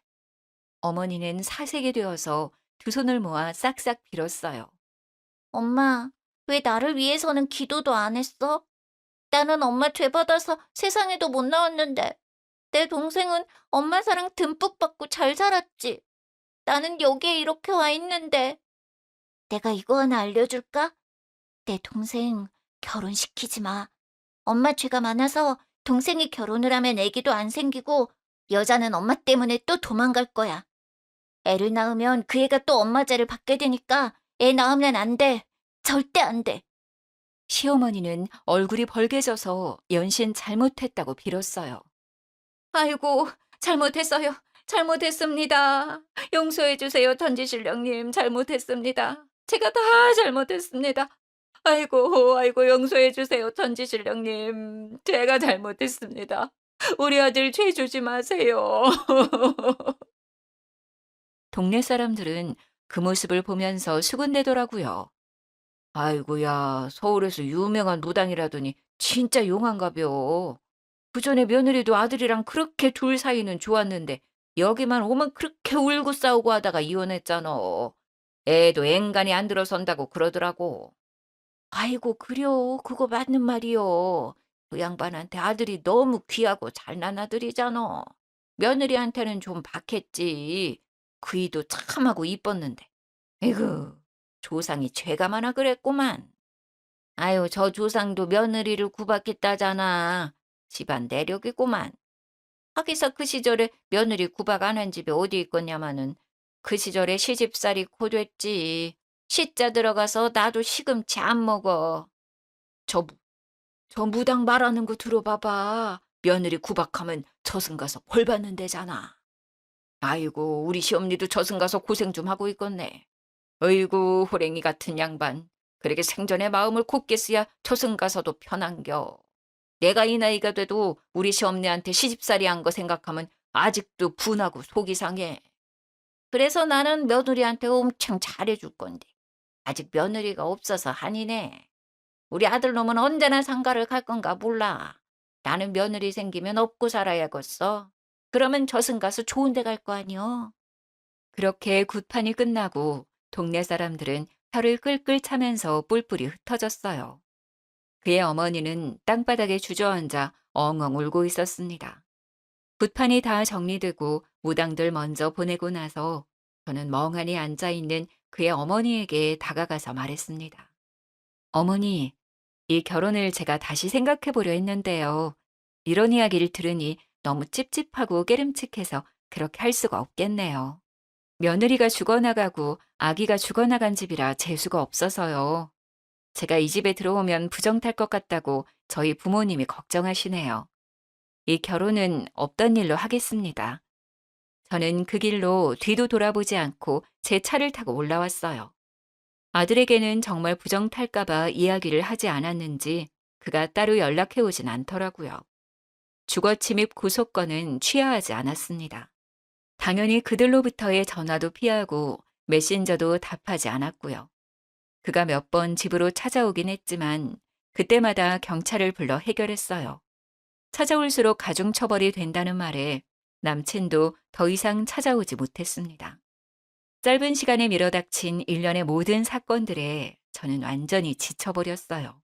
어머니는 사색이 되어서 두 손을 모아 싹싹 빌었어요. 엄마, 왜 나를 위해서는 기도도 안 했어? 나는 엄마 죄 받아서 세상에도 못 나왔는데, 내 동생은 엄마 사랑 듬뿍 받고 잘 살았지. 나는 여기에 이렇게 와 있는데. 내가 이거 하나 알려줄까? 내 동생 결혼시키지 마. 엄마 죄가 많아서 동생이 결혼을 하면 애기도 안 생기고 여자는 엄마 때문에 또 도망갈 거야. 애를 낳으면 그 애가 또 엄마 죄를 받게 되니까 애 낳으면 안 돼. 절대 안 돼. 시어머니는 얼굴이 벌개져서 연신 잘못했다고 빌었어요. 아이고, 잘못했어요. 잘못했습니다. 용서해 주세요, 천지신령님. 잘못했습니다. 제가 다 잘못했습니다. 아이고, 아이고, 용서해 주세요, 천지신령님. 제가 잘못했습니다. 우리 아들 죄 주지 마세요. 동네 사람들은 그 모습을 보면서 수군대더라고요. 아이고야, 서울에서 유명한 무당이라더니 진짜 용한가벼. 그전에 며느리도 아들이랑 그렇게 둘 사이는 좋았는데 여기만 오면 그렇게 울고 싸우고 하다가 이혼했잖아. 애도 앵간히 안 들어선다고 그러더라고. 아이고, 그려. 그거 맞는 말이요. 그 양반한테 아들이 너무 귀하고 잘난 아들이잖아. 며느리한테는 좀 박했지. 그이도 참하고 이뻤는데. 에이구, 조상이 죄가 많아 그랬구만. 아유, 저 조상도 며느리를 구박했다잖아. 집안 내력이구만. 하기사 그 시절에 며느리 구박 안 한 집이 어디 있겠냐마는 그 시절에 시집살이 고됐지. 시자 들어가서 나도 시금치 안 먹어. 저, 저 무당 말하는 거 들어봐봐. 며느리 구박하면 저승 가서 벌 받는 데잖아. 아이고, 우리 시엄니도 저승 가서 고생 좀 하고 있겠네. 어이구, 호랭이 같은 양반. 그렇게 생전에 마음을 굳게 쓰야 저승 가서도 편한겨. 내가 이 나이가 돼도 우리 시엄니한테 시집살이 한 거 생각하면 아직도 분하고 속이 상해. 그래서 나는 며느리한테 엄청 잘해줄 건데. 아직 며느리가 없어서 한이네. 우리 아들놈은 언제나 상가를 갈 건가 몰라. 나는 며느리 생기면 업고 살아야겠어. 그러면 저승 가서 좋은 데 갈 거 아니여. 그렇게 굿판이 끝나고 동네 사람들은 혀를 끌끌 차면서 뿔뿔이 흩어졌어요. 그의 어머니는 땅바닥에 주저앉아 엉엉 울고 있었습니다. 굿판이 다 정리되고 무당들 먼저 보내고 나서 저는 멍하니 앉아있는 그의 어머니에게 다가가서 말했습니다. 어머니, 이 결혼을 제가 다시 생각해 보려 했는데요. 이런 이야기를 들으니 너무 찝찝하고 깨름칙해서 그렇게 할 수가 없겠네요. 며느리가 죽어나가고 아기가 죽어나간 집이라 재수가 없어서요. 제가 이 집에 들어오면 부정 탈 것 같다고 저희 부모님이 걱정하시네요. 이 결혼은 없던 일로 하겠습니다. 저는 그 길로 뒤도 돌아보지 않고 제 차를 타고 올라왔어요. 아들에게는 정말 부정 탈까봐 이야기를 하지 않았는지 그가 따로 연락해 오진 않더라고요. 주거 침입 구속건은 취하하지 않았습니다. 당연히 그들로부터의 전화도 피하고 메신저도 답하지 않았고요. 그가 몇 번 집으로 찾아오긴 했지만 그때마다 경찰을 불러 해결했어요. 찾아올수록 가중처벌이 된다는 말에 남친도 더 이상 찾아오지 못했습니다. 짧은 시간에 밀어닥친 일련의 모든 사건들에 저는 완전히 지쳐버렸어요.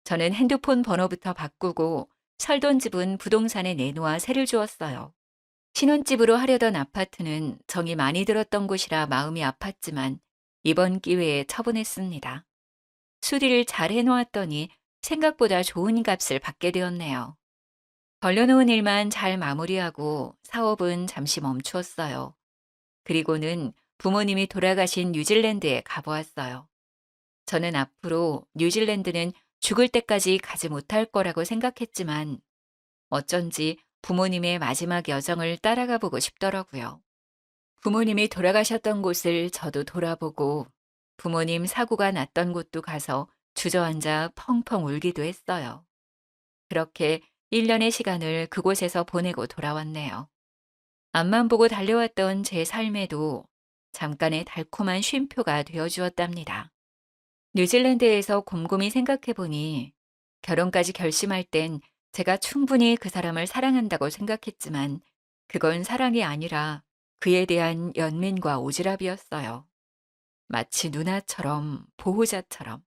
저는 핸드폰 번호부터 바꾸고 살던 집은 부동산에 내놓아 세를 주었어요. 신혼집으로 하려던 아파트는 정이 많이 들었던 곳이라 마음이 아팠지만 이번 기회에 처분했습니다. 수리를 잘 해놓았더니 생각보다 좋은 값을 받게 되었네요. 벌려놓은 일만 잘 마무리하고 사업은 잠시 멈추었어요. 그리고는 부모님이 돌아가신 뉴질랜드에 가보았어요. 저는 앞으로 뉴질랜드는 죽을 때까지 가지 못할 거라고 생각했지만 어쩐지 부모님의 마지막 여정을 따라가 보고 싶더라고요. 부모님이 돌아가셨던 곳을 저도 돌아보고 부모님 사고가 났던 곳도 가서 주저앉아 펑펑 울기도 했어요. 그렇게 1년의 시간을 그곳에서 보내고 돌아왔네요. 앞만 보고 달려왔던 제 삶에도 잠깐의 달콤한 쉼표가 되어주었답니다. 뉴질랜드에서 곰곰이 생각해보니 결혼까지 결심할 땐 제가 충분히 그 사람을 사랑한다고 생각했지만 그건 사랑이 아니라 그에 대한 연민과 오지랖이었어요. 마치 누나처럼 보호자처럼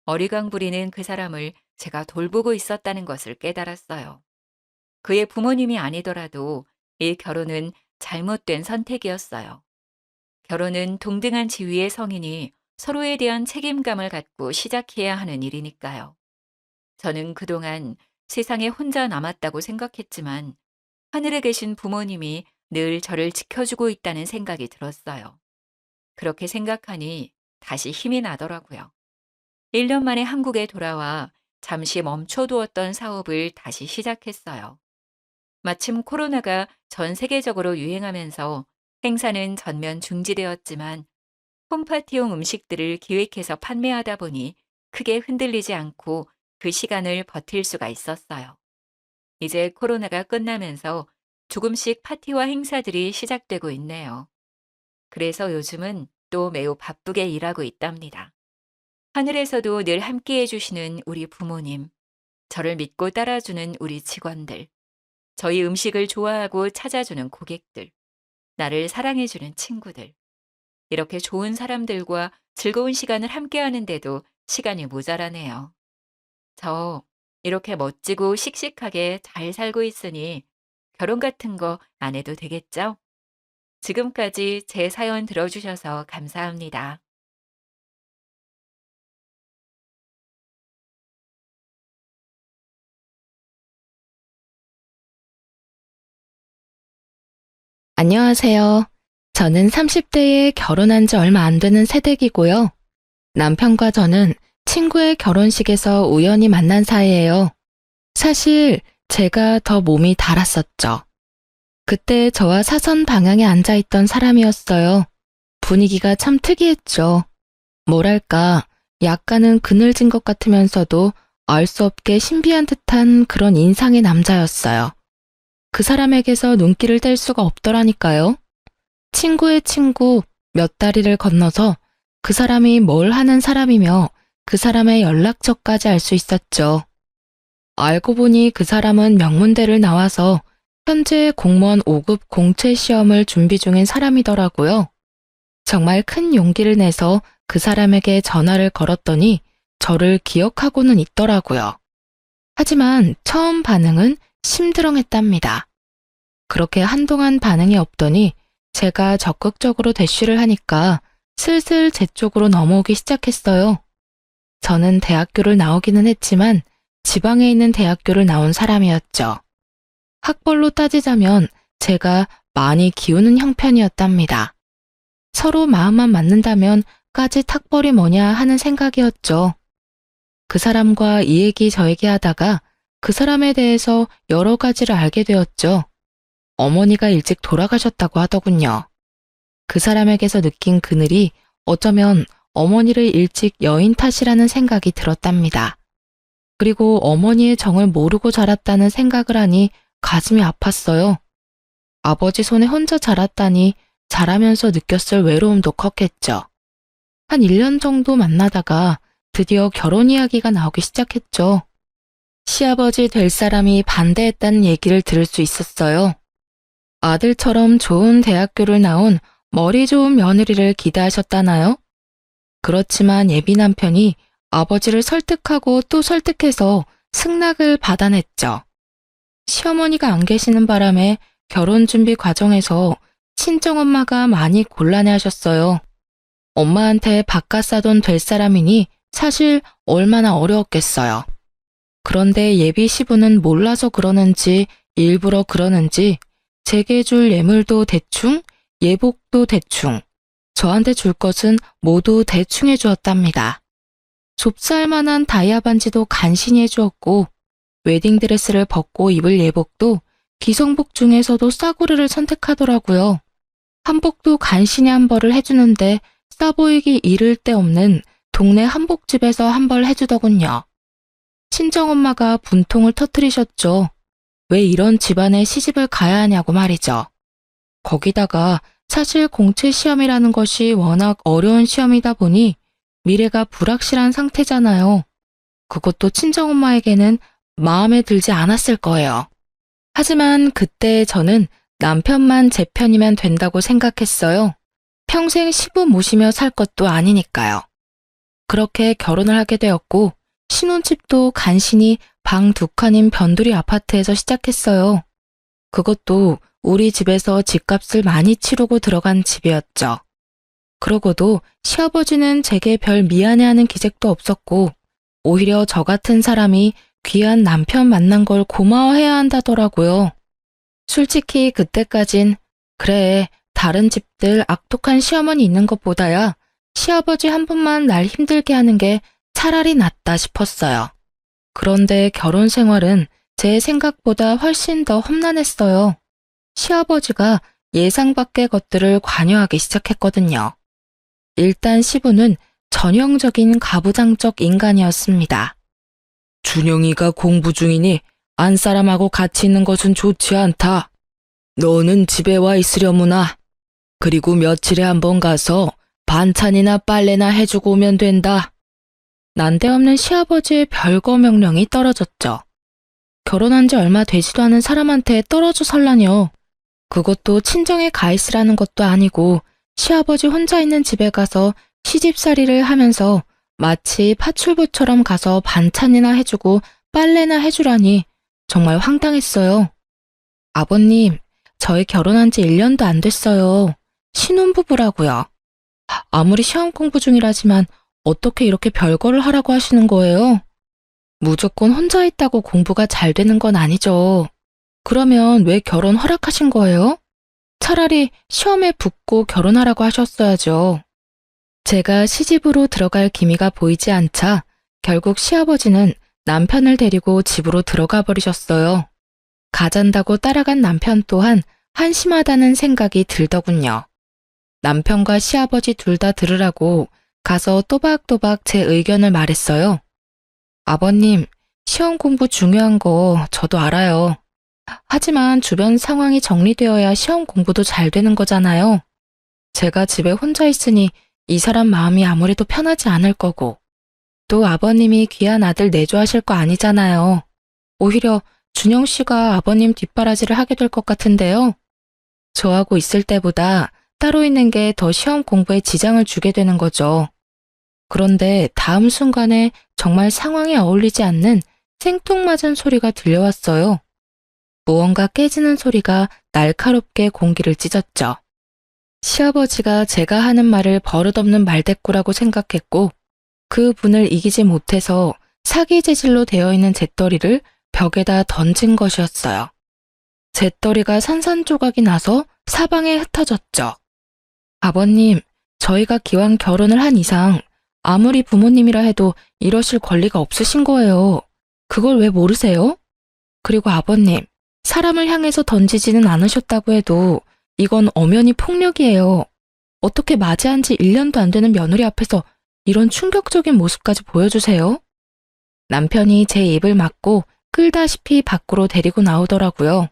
어리광 부리는 그 사람을 제가 돌보고 있었다는 것을 깨달았어요. 그의 부모님이 아니더라도 이 결혼은 잘못된 선택이었어요. 결혼은 동등한 지위의 성인이 서로에 대한 책임감을 갖고 시작해야 하는 일이니까요. 저는 그동안 세상에 혼자 남았다고 생각했지만 하늘에 계신 부모님이 늘 저를 지켜주고 있다는 생각이 들었어요. 그렇게 생각하니 다시 힘이 나더라고요. 1년 만에 한국에 돌아와 잠시 멈춰두었던 사업을 다시 시작했어요. 마침 코로나가 전 세계적으로 유행하면서 행사는 전면 중지되었지만 홈파티용 음식들을 기획해서 판매하다 보니 크게 흔들리지 않고 그 시간을 버틸 수가 있었어요. 이제 코로나가 끝나면서 조금씩 파티와 행사들이 시작되고 있네요. 그래서 요즘은 또 매우 바쁘게 일하고 있답니다. 하늘에서도 늘 함께 해주시는 우리 부모님, 저를 믿고 따라주는 우리 직원들, 저희 음식을 좋아하고 찾아주는 고객들, 나를 사랑해주는 친구들, 이렇게 좋은 사람들과 즐거운 시간을 함께 하는데도 시간이 모자라네요. 저 이렇게 멋지고 씩씩하게 잘 살고 있으니 결혼 같은 거 안 해도 되겠죠? 지금까지 제 사연 들어주셔서 감사합니다. 안녕하세요. 저는 30대에 결혼한 지 얼마 안 되는 새댁이고요. 남편과 저는 친구의 결혼식에서 우연히 만난 사이예요. 사실 제가 더 몸이 달았었죠. 그때 저와 사선 방향에 앉아있던 사람이었어요. 분위기가 참 특이했죠. 뭐랄까, 약간은 그늘진 것 같으면서도 알 수 없게 신비한 듯한 그런 인상의 남자였어요. 그 사람에게서 눈길을 뗄 수가 없더라니까요. 친구의 친구 몇 다리를 건너서 그 사람이 뭘 하는 사람이며 그 사람의 연락처까지 알 수 있었죠. 알고 보니 그 사람은 명문대를 나와서 현재 공무원 5급 공채 시험을 준비 중인 사람이더라고요. 정말 큰 용기를 내서 그 사람에게 전화를 걸었더니 저를 기억하고는 있더라고요. 하지만 처음 반응은 심드렁했답니다. 그렇게 한동안 반응이 없더니 제가 적극적으로 대쉬를 하니까 슬슬 제 쪽으로 넘어오기 시작했어요. 저는 대학교를 나오기는 했지만 지방에 있는 대학교를 나온 사람이었죠. 학벌로 따지자면 제가 많이 기우는 형편이었답니다. 서로 마음만 맞는다면 까짓 학벌이 뭐냐 하는 생각이었죠. 그 사람과 이 얘기 저 얘기 하다가 그 사람에 대해서 여러 가지를 알게 되었죠. 어머니가 일찍 돌아가셨다고 하더군요. 그 사람에게서 느낀 그늘이 어쩌면 어머니를 일찍 여인 탓이라는 생각이 들었답니다. 그리고 어머니의 정을 모르고 자랐다는 생각을 하니 가슴이 아팠어요. 아버지 손에 혼자 자랐다니 자라면서 느꼈을 외로움도 컸겠죠. 한 1년 정도 만나다가 드디어 결혼 이야기가 나오기 시작했죠. 시아버지 될 사람이 반대했다는 얘기를 들을 수 있었어요. 아들처럼 좋은 대학교를 나온 머리 좋은 며느리를 기대하셨다나요? 그렇지만 예비 남편이 아버지를 설득하고 또 설득해서 승낙을 받아냈죠. 시어머니가 안 계시는 바람에 결혼 준비 과정에서 친정엄마가 많이 곤란해하셨어요. 엄마한테 바깥 사돈 될 사람이니 사실 얼마나 어려웠겠어요. 그런데 예비 시부는 몰라서 그러는지 일부러 그러는지 제게 줄 예물도 대충, 예복도 대충, 저한테 줄 것은 모두 대충 해주었답니다. 좁쌀만한 다이아 반지도 간신히 해주었고 웨딩드레스를 벗고 입을 예복도 기성복 중에서도 싸구려를 선택하더라고요. 한복도 간신히 한 벌을 해주는데 싸 보이기 이를 데 없는 동네 한복집에서 한 벌 해주더군요. 친정엄마가 분통을 터뜨리셨죠. 왜 이런 집안에 시집을 가야 하냐고 말이죠. 거기다가 사실 공채 시험이라는 것이 워낙 어려운 시험이다 보니 미래가 불확실한 상태잖아요. 그것도 친정엄마에게는 마음에 들지 않았을 거예요. 하지만 그때 저는 남편만 제 편이면 된다고 생각했어요. 평생 시부 모시며 살 것도 아니니까요. 그렇게 결혼을 하게 되었고 신혼집도 간신히 방 2칸인 변두리 아파트에서 시작했어요. 그것도 우리 집에서 집값을 많이 치르고 들어간 집이었죠. 그러고도 시아버지는 제게 별 미안해하는 기색도 없었고 오히려 저 같은 사람이 귀한 남편 만난 걸 고마워해야 한다더라고요. 솔직히 그때까진 그래, 다른 집들 악독한 시어머니 있는 것보다야 시아버지 한 분만 날 힘들게 하는 게 차라리 낫다 싶었어요. 그런데 결혼 생활은 제 생각보다 훨씬 더 험난했어요. 시아버지가 예상 밖의 것들을 관여하기 시작했거든요. 일단 시부는 전형적인 가부장적 인간이었습니다. 준영이가 공부 중이니 안사람하고 같이 있는 것은 좋지 않다. 너는 집에 와 있으려무나. 그리고 며칠에 한 번 가서 반찬이나 빨래나 해주고 오면 된다. 난데없는 시아버지의 별거 명령이 떨어졌죠. 결혼한 지 얼마 되지도 않은 사람한테 떨어져 살라뇨. 그것도 친정에 가 있으라는 것도 아니고 시아버지 혼자 있는 집에 가서 시집살이를 하면서 마치 파출부처럼 가서 반찬이나 해주고 빨래나 해주라니 정말 황당했어요. 아버님, 저희 결혼한 지 1년도 안 됐어요. 신혼부부라고요. 아무리 시험 공부 중이라지만 어떻게 이렇게 별거를 하라고 하시는 거예요? 무조건 혼자 있다고 공부가 잘 되는 건 아니죠. 그러면 왜 결혼 허락하신 거예요? 차라리 시험에 붙고 결혼하라고 하셨어야죠. 제가 시집으로 들어갈 기미가 보이지 않자 결국 시아버지는 남편을 데리고 집으로 들어가 버리셨어요. 가잔다고 따라간 남편 또한 한심하다는 생각이 들더군요. 남편과 시아버지 둘 다 들으라고 가서 또박또박 제 의견을 말했어요. 아버님, 시험 공부 중요한 거 저도 알아요. 하지만 주변 상황이 정리되어야 시험 공부도 잘 되는 거잖아요. 제가 집에 혼자 있으니 이 사람 마음이 아무래도 편하지 않을 거고, 또 아버님이 귀한 아들 내조하실 거 아니잖아요. 오히려 준영 씨가 아버님 뒷바라지를 하게 될 것 같은데요. 저하고 있을 때보다 따로 있는 게 더 시험 공부에 지장을 주게 되는 거죠. 그런데 다음 순간에 정말 상황에 어울리지 않는 생뚱맞은 소리가 들려왔어요. 무언가 깨지는 소리가 날카롭게 공기를 찢었죠. 시아버지가 제가 하는 말을 버릇없는 말대꾸라고 생각했고 그 분을 이기지 못해서 사기 재질로 되어 있는 잿더리를 벽에다 던진 것이었어요. 잿더리가 산산조각이 나서 사방에 흩어졌죠. 아버님, 저희가 기왕 결혼을 한 이상 아무리 부모님이라 해도 이러실 권리가 없으신 거예요. 그걸 왜 모르세요? 그리고 아버님, 사람을 향해서 던지지는 않으셨다고 해도 이건 엄연히 폭력이에요. 어떻게 맞이한 지 1년도 안 되는 며느리 앞에서 이런 충격적인 모습까지 보여주세요? 남편이 제 입을 막고 끌다시피 밖으로 데리고 나오더라고요.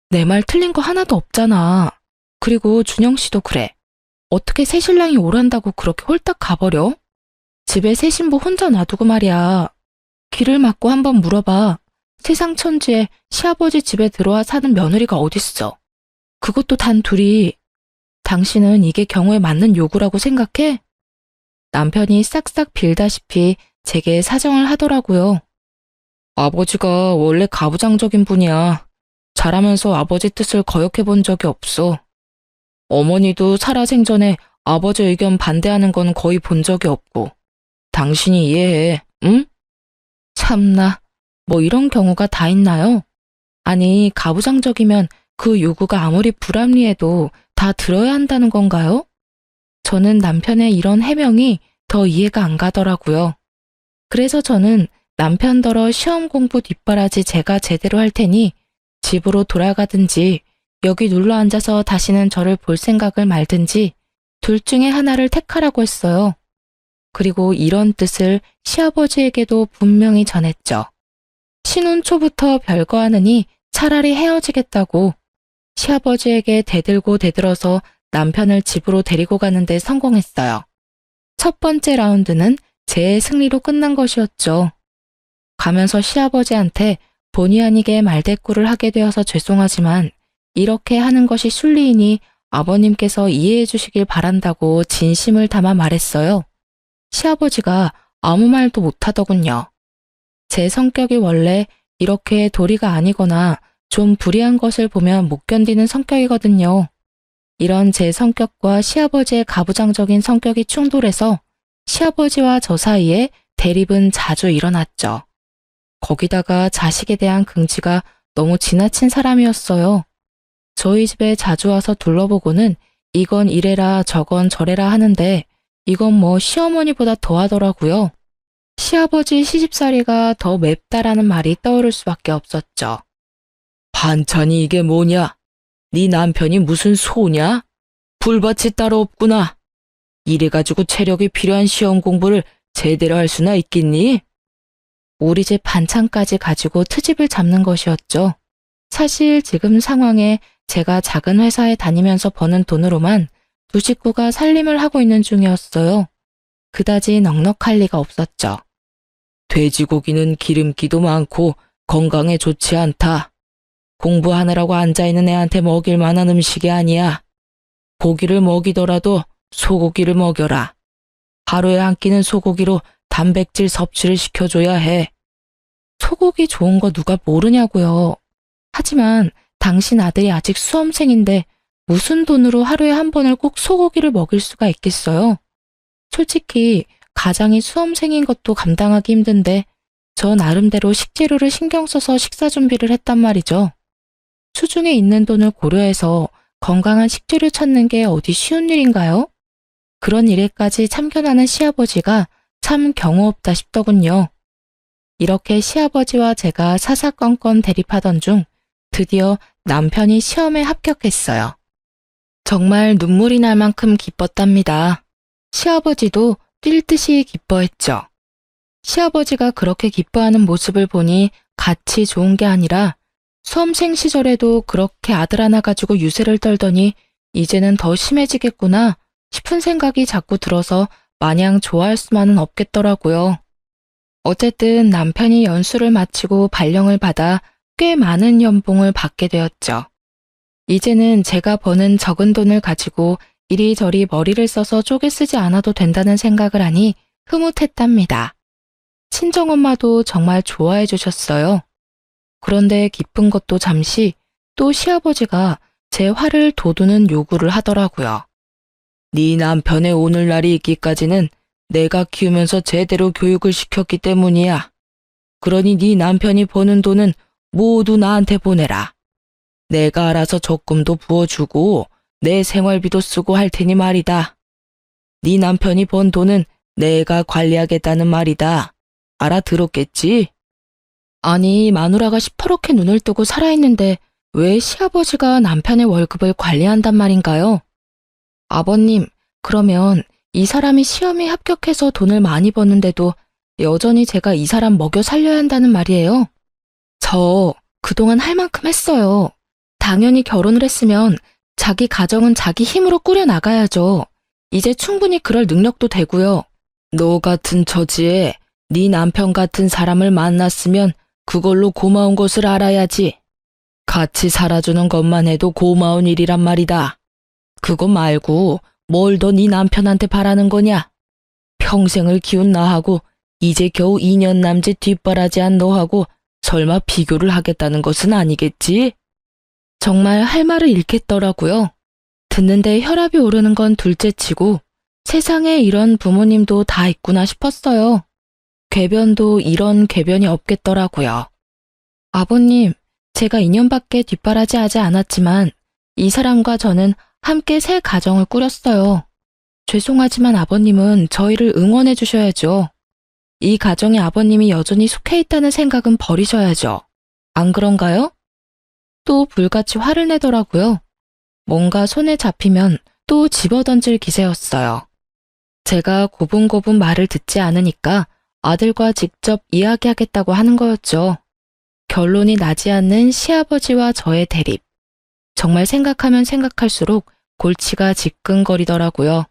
내 말 틀린 거 하나도 없잖아. 그리고 준영 씨도 그래. 어떻게 새신랑이 오란다고 그렇게 홀딱 가버려? 집에 새 신부 혼자 놔두고 말이야. 귀를 막고 한번 물어봐. 세상 천지에 시아버지 집에 들어와 사는 며느리가 어딨어. 그것도 단 둘이. 당신은 이게 경우에 맞는 요구라고 생각해? 남편이 싹싹 빌다시피 제게 사정을 하더라고요. 아버지가 원래 가부장적인 분이야. 자라면서 아버지 뜻을 거역해 본 적이 없어. 어머니도 살아생전에 아버지 의견 반대하는 건 거의 본 적이 없고. 당신이 이해해, 응? 참나, 뭐 이런 경우가 다 있나요? 아니, 가부장적이면 그 요구가 아무리 불합리해도 다 들어야 한다는 건가요? 저는 남편의 이런 해명이 더 이해가 안 가더라고요. 그래서 저는 남편더러 시험 공부 뒷바라지 제가 제대로 할 테니 집으로 돌아가든지 여기 눌러 앉아서 다시는 저를 볼 생각을 말든지 둘 중에 하나를 택하라고 했어요. 그리고 이런 뜻을 시아버지에게도 분명히 전했죠. 신혼 초부터 별거하느니 차라리 헤어지겠다고. 시아버지에게 대들고 대들어서 남편을 집으로 데리고 가는데 성공했어요. 첫 번째 라운드는 제 승리로 끝난 것이었죠. 가면서 시아버지한테 본의 아니게 말대꾸를 하게 되어서 죄송하지만 이렇게 하는 것이 순리이니 아버님께서 이해해 주시길 바란다고 진심을 담아 말했어요. 시아버지가 아무 말도 못하더군요. 제 성격이 원래 이렇게 도리가 아니거나 좀 불이한 것을 보면 못 견디는 성격이거든요. 이런 제 성격과 시아버지의 가부장적인 성격이 충돌해서 시아버지와 저 사이에 대립은 자주 일어났죠. 거기다가 자식에 대한 긍지가 너무 지나친 사람이었어요. 저희 집에 자주 와서 둘러보고는 이건 이래라 저건 저래라 하는데 이건 뭐 시어머니보다 더하더라고요. 시아버지 시집살이가 더 맵다라는 말이 떠오를 수밖에 없었죠. 반찬이 이게 뭐냐? 네 남편이 무슨 소냐? 불밭이 따로 없구나. 이래가지고 체력이 필요한 시험 공부를 제대로 할 수나 있겠니? 우리 집 반찬까지 가지고 트집을 잡는 것이었죠. 사실 지금 상황에 제가 작은 회사에 다니면서 버는 돈으로만 두 식구가 살림을 하고 있는 중이었어요. 그다지 넉넉할 리가 없었죠. 돼지고기는 기름기도 많고 건강에 좋지 않다. 공부하느라고 앉아있는 애한테 먹일 만한 음식이 아니야. 고기를 먹이더라도 소고기를 먹여라. 하루에 한 끼는 소고기로 단백질 섭취를 시켜줘야 해. 소고기 좋은 거 누가 모르냐고요. 하지만 당신 아들이 아직 수험생인데 무슨 돈으로 하루에 한 번을 꼭 소고기를 먹일 수가 있겠어요? 솔직히 가장이 수험생인 것도 감당하기 힘든데 저 나름대로 식재료를 신경 써서 식사 준비를 했단 말이죠. 수중에 있는 돈을 고려해서 건강한 식재료 찾는 게 어디 쉬운 일인가요? 그런 일에까지 참견하는 시아버지가 참 경우 없다 싶더군요. 이렇게 시아버지와 제가 사사건건 대립하던 중 드디어 남편이 시험에 합격했어요. 정말 눈물이 날 만큼 기뻤답니다. 시아버지도 뛸 듯이 기뻐했죠. 시아버지가 그렇게 기뻐하는 모습을 보니 같이 좋은 게 아니라 수험생 시절에도 그렇게 아들 하나 가지고 유세를 떨더니 이제는 더 심해지겠구나 싶은 생각이 자꾸 들어서 마냥 좋아할 수만은 없겠더라고요. 어쨌든 남편이 연수를 마치고 발령을 받아 꽤 많은 연봉을 받게 되었죠. 이제는 제가 버는 적은 돈을 가지고 이리저리 머리를 써서 쪼개 쓰지 않아도 된다는 생각을 하니 흐뭇했답니다. 친정엄마도 정말 좋아해 주셨어요. 그런데 기쁜 것도 잠시 또 시아버지가 제 화를 돋우는 요구를 하더라고요. 네 남편의 오늘날이 있기까지는 내가 키우면서 제대로 교육을 시켰기 때문이야. 그러니 네 남편이 버는 돈은 모두 나한테 보내라. 내가 알아서 적금도 부어주고 내 생활비도 쓰고 할 테니 말이다. 네 남편이 번 돈은 내가 관리하겠다는 말이다. 알아들었겠지? 아니, 마누라가 시퍼렇게 눈을 뜨고 살아있는데 왜 시아버지가 남편의 월급을 관리한단 말인가요? 아버님, 그러면 이 사람이 시험에 합격해서 돈을 많이 버는데도 여전히 제가 이 사람 먹여 살려야 한다는 말이에요? 저 그동안 할 만큼 했어요. 당연히 결혼을 했으면 자기 가정은 자기 힘으로 꾸려나가야죠. 이제 충분히 그럴 능력도 되고요. 너 같은 처지에 네 남편 같은 사람을 만났으면 그걸로 고마운 것을 알아야지. 같이 살아주는 것만 해도 고마운 일이란 말이다. 그거 말고 뭘 더 네 남편한테 바라는 거냐? 평생을 키운 나하고 이제 겨우 2년 남짓 뒷바라지한 너하고 설마 비교를 하겠다는 것은 아니겠지? 정말 할 말을 잃겠더라고요. 듣는데 혈압이 오르는 건 둘째치고 세상에 이런 부모님도 다 있구나 싶었어요. 궤변도 이런 궤변이 없겠더라고요. 아버님, 제가 2년밖에 뒷바라지 하지 않았지만 이 사람과 저는 함께 새 가정을 꾸렸어요. 죄송하지만 아버님은 저희를 응원해 주셔야죠. 이 가정에 아버님이 여전히 속해 있다는 생각은 버리셔야죠. 안 그런가요? 또 불같이 화를 내더라고요. 뭔가 손에 잡히면 또 집어던질 기세였어요. 제가 고분고분 말을 듣지 않으니까 아들과 직접 이야기하겠다고 하는 거였죠. 결론이 나지 않는 시아버지와 저의 대립. 정말 생각하면 생각할수록 골치가 지끈거리더라고요.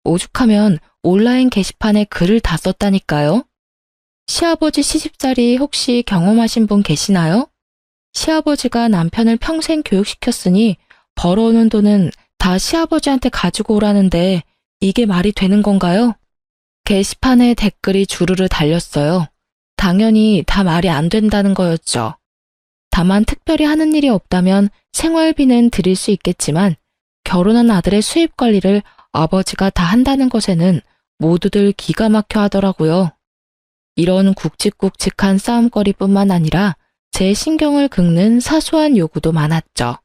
오죽하면 온라인 게시판에 글을 다 썼다니까요. 시아버지 시집살이 혹시 경험하신 분 계시나요? 시아버지가 남편을 평생 교육시켰으니 벌어오는 돈은 다 시아버지한테 가지고 오라는데 이게 말이 되는 건가요? 게시판에 댓글이 주르르 달렸어요. 당연히 다 말이 안 된다는 거였죠. 다만 특별히 하는 일이 없다면 생활비는 드릴 수 있겠지만 결혼한 아들의 수입 관리를 아버지가 다 한다는 것에는 모두들 기가 막혀 하더라고요. 이런 굵직굵직한 싸움거리뿐만 아니라 제 신경을 긁는 사소한 요구도 많았죠.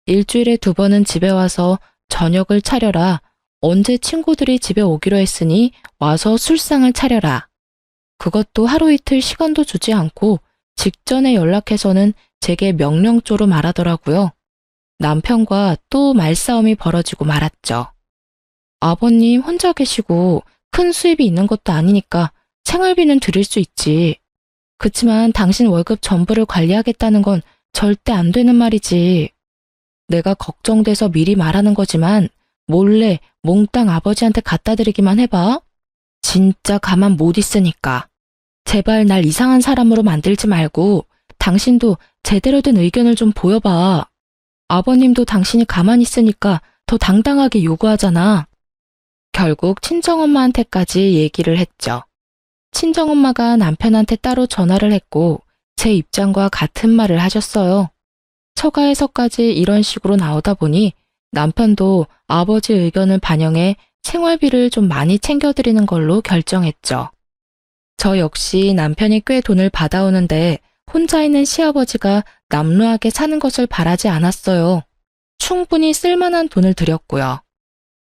일주일에 2번은 집에 와서 저녁을 차려라. 언제 친구들이 집에 오기로 했으니 와서 술상을 차려라. 그것도 하루 이틀 시간도 주지 않고 직전에 연락해서는 제게 명령조로 말하더라고요. 남편과 또 말싸움이 벌어지고 말았죠. 아버님 혼자 계시고 큰 수입이 있는 것도 아니니까 생활비는 드릴 수 있지. 그치만 당신 월급 전부를 관리하겠다는 건 절대 안 되는 말이지. 내가 걱정돼서 미리 말하는 거지만 몰래 몽땅 아버지한테 갖다 드리기만 해봐. 진짜 가만 못 있으니까. 제발 날 이상한 사람으로 만들지 말고 당신도 제대로 된 의견을 좀 보여봐. 아버님도 당신이 가만히 있으니까 더 당당하게 요구하잖아. 결국 친정엄마한테까지 얘기를 했죠. 친정엄마가 남편한테 따로 전화를 했고 제 입장과 같은 말을 하셨어요. 처가에서까지 이런 식으로 나오다 보니 남편도 아버지 의견을 반영해 생활비를 좀 많이 챙겨드리는 걸로 결정했죠. 저 역시 남편이 꽤 돈을 받아오는데 혼자 있는 시아버지가 남루하게 사는 것을 바라지 않았어요. 충분히 쓸만한 돈을 드렸고요.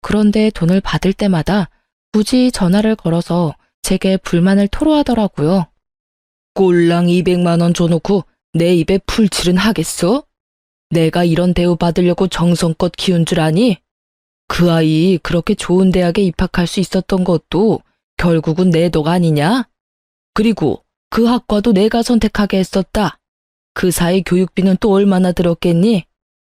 그런데 돈을 받을 때마다 굳이 전화를 걸어서 제게 불만을 토로하더라고요. 꼴랑 200만 원 줘놓고 내 입에 풀칠은 하겠어? 내가 이런 대우 받으려고 정성껏 키운 줄 아니? 그 아이 그렇게 좋은 대학에 입학할 수 있었던 것도 결국은 내 덕 아니냐? 그리고 그 학과도 내가 선택하게 했었다. 그 사이 교육비는 또 얼마나 들었겠니?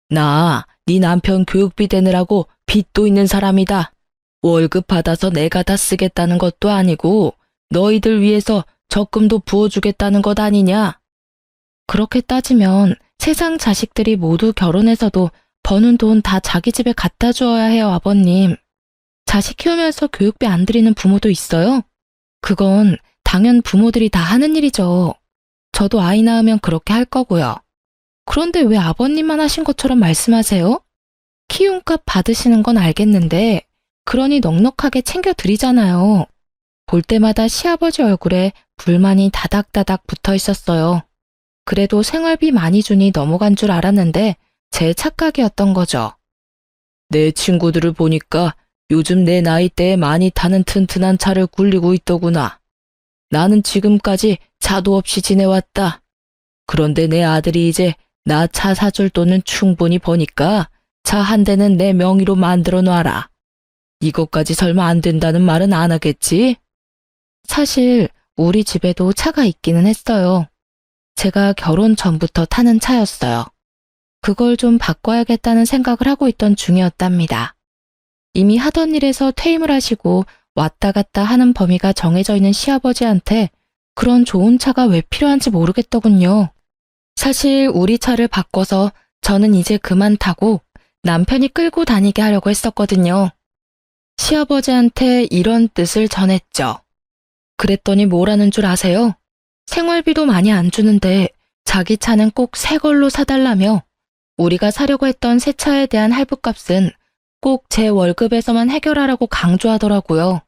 나 네 남편 교육비 대느라고 빚도 있는 사람이다. 월급 받아서 내가 다 쓰겠다는 것도 아니고 너희들 위해서 적금도 부어주겠다는 것 아니냐? 그렇게 따지면 세상 자식들이 모두 결혼해서도 버는 돈 다 자기 집에 갖다 주어야 해요, 아버님. 자식 키우면서 교육비 안 드리는 부모도 있어요? 그건 당연 부모들이 다 하는 일이죠. 저도 아이 낳으면 그렇게 할 거고요. 그런데 왜 아버님만 하신 것처럼 말씀하세요? 키움값 받으시는 건 알겠는데 그러니 넉넉하게 챙겨드리잖아요. 볼 때마다 시아버지 얼굴에 불만이 다닥다닥 붙어 있었어요. 그래도 생활비 많이 주니 넘어간 줄 알았는데 제 착각이었던 거죠. 내 친구들을 보니까 요즘 내 나이대에 많이 타는 튼튼한 차를 굴리고 있더구나. 나는 지금까지 차도 없이 지내왔다. 그런데 내 아들이 이제 나 차 사줄 돈은 충분히 버니까 차 한 대는 내 명의로 만들어 놔라. 이것까지 설마 안 된다는 말은 안 하겠지? 사실 우리 집에도 차가 있기는 했어요. 제가 결혼 전부터 타는 차였어요. 그걸 좀 바꿔야겠다는 생각을 하고 있던 중이었답니다. 이미 하던 일에서 퇴임을 하시고 왔다 갔다 하는 범위가 정해져 있는 시아버지한테 그런 좋은 차가 왜 필요한지 모르겠더군요. 사실 우리 차를 바꿔서 저는 이제 그만 타고 남편이 끌고 다니게 하려고 했었거든요. 시아버지한테 이런 뜻을 전했죠. 그랬더니 뭐라는 줄 아세요? 생활비도 많이 안 주는데 자기 차는 꼭 새 걸로 사달라며 우리가 사려고 했던 새 차에 대한 할부값은 꼭 제 월급에서만 해결하라고 강조하더라고요.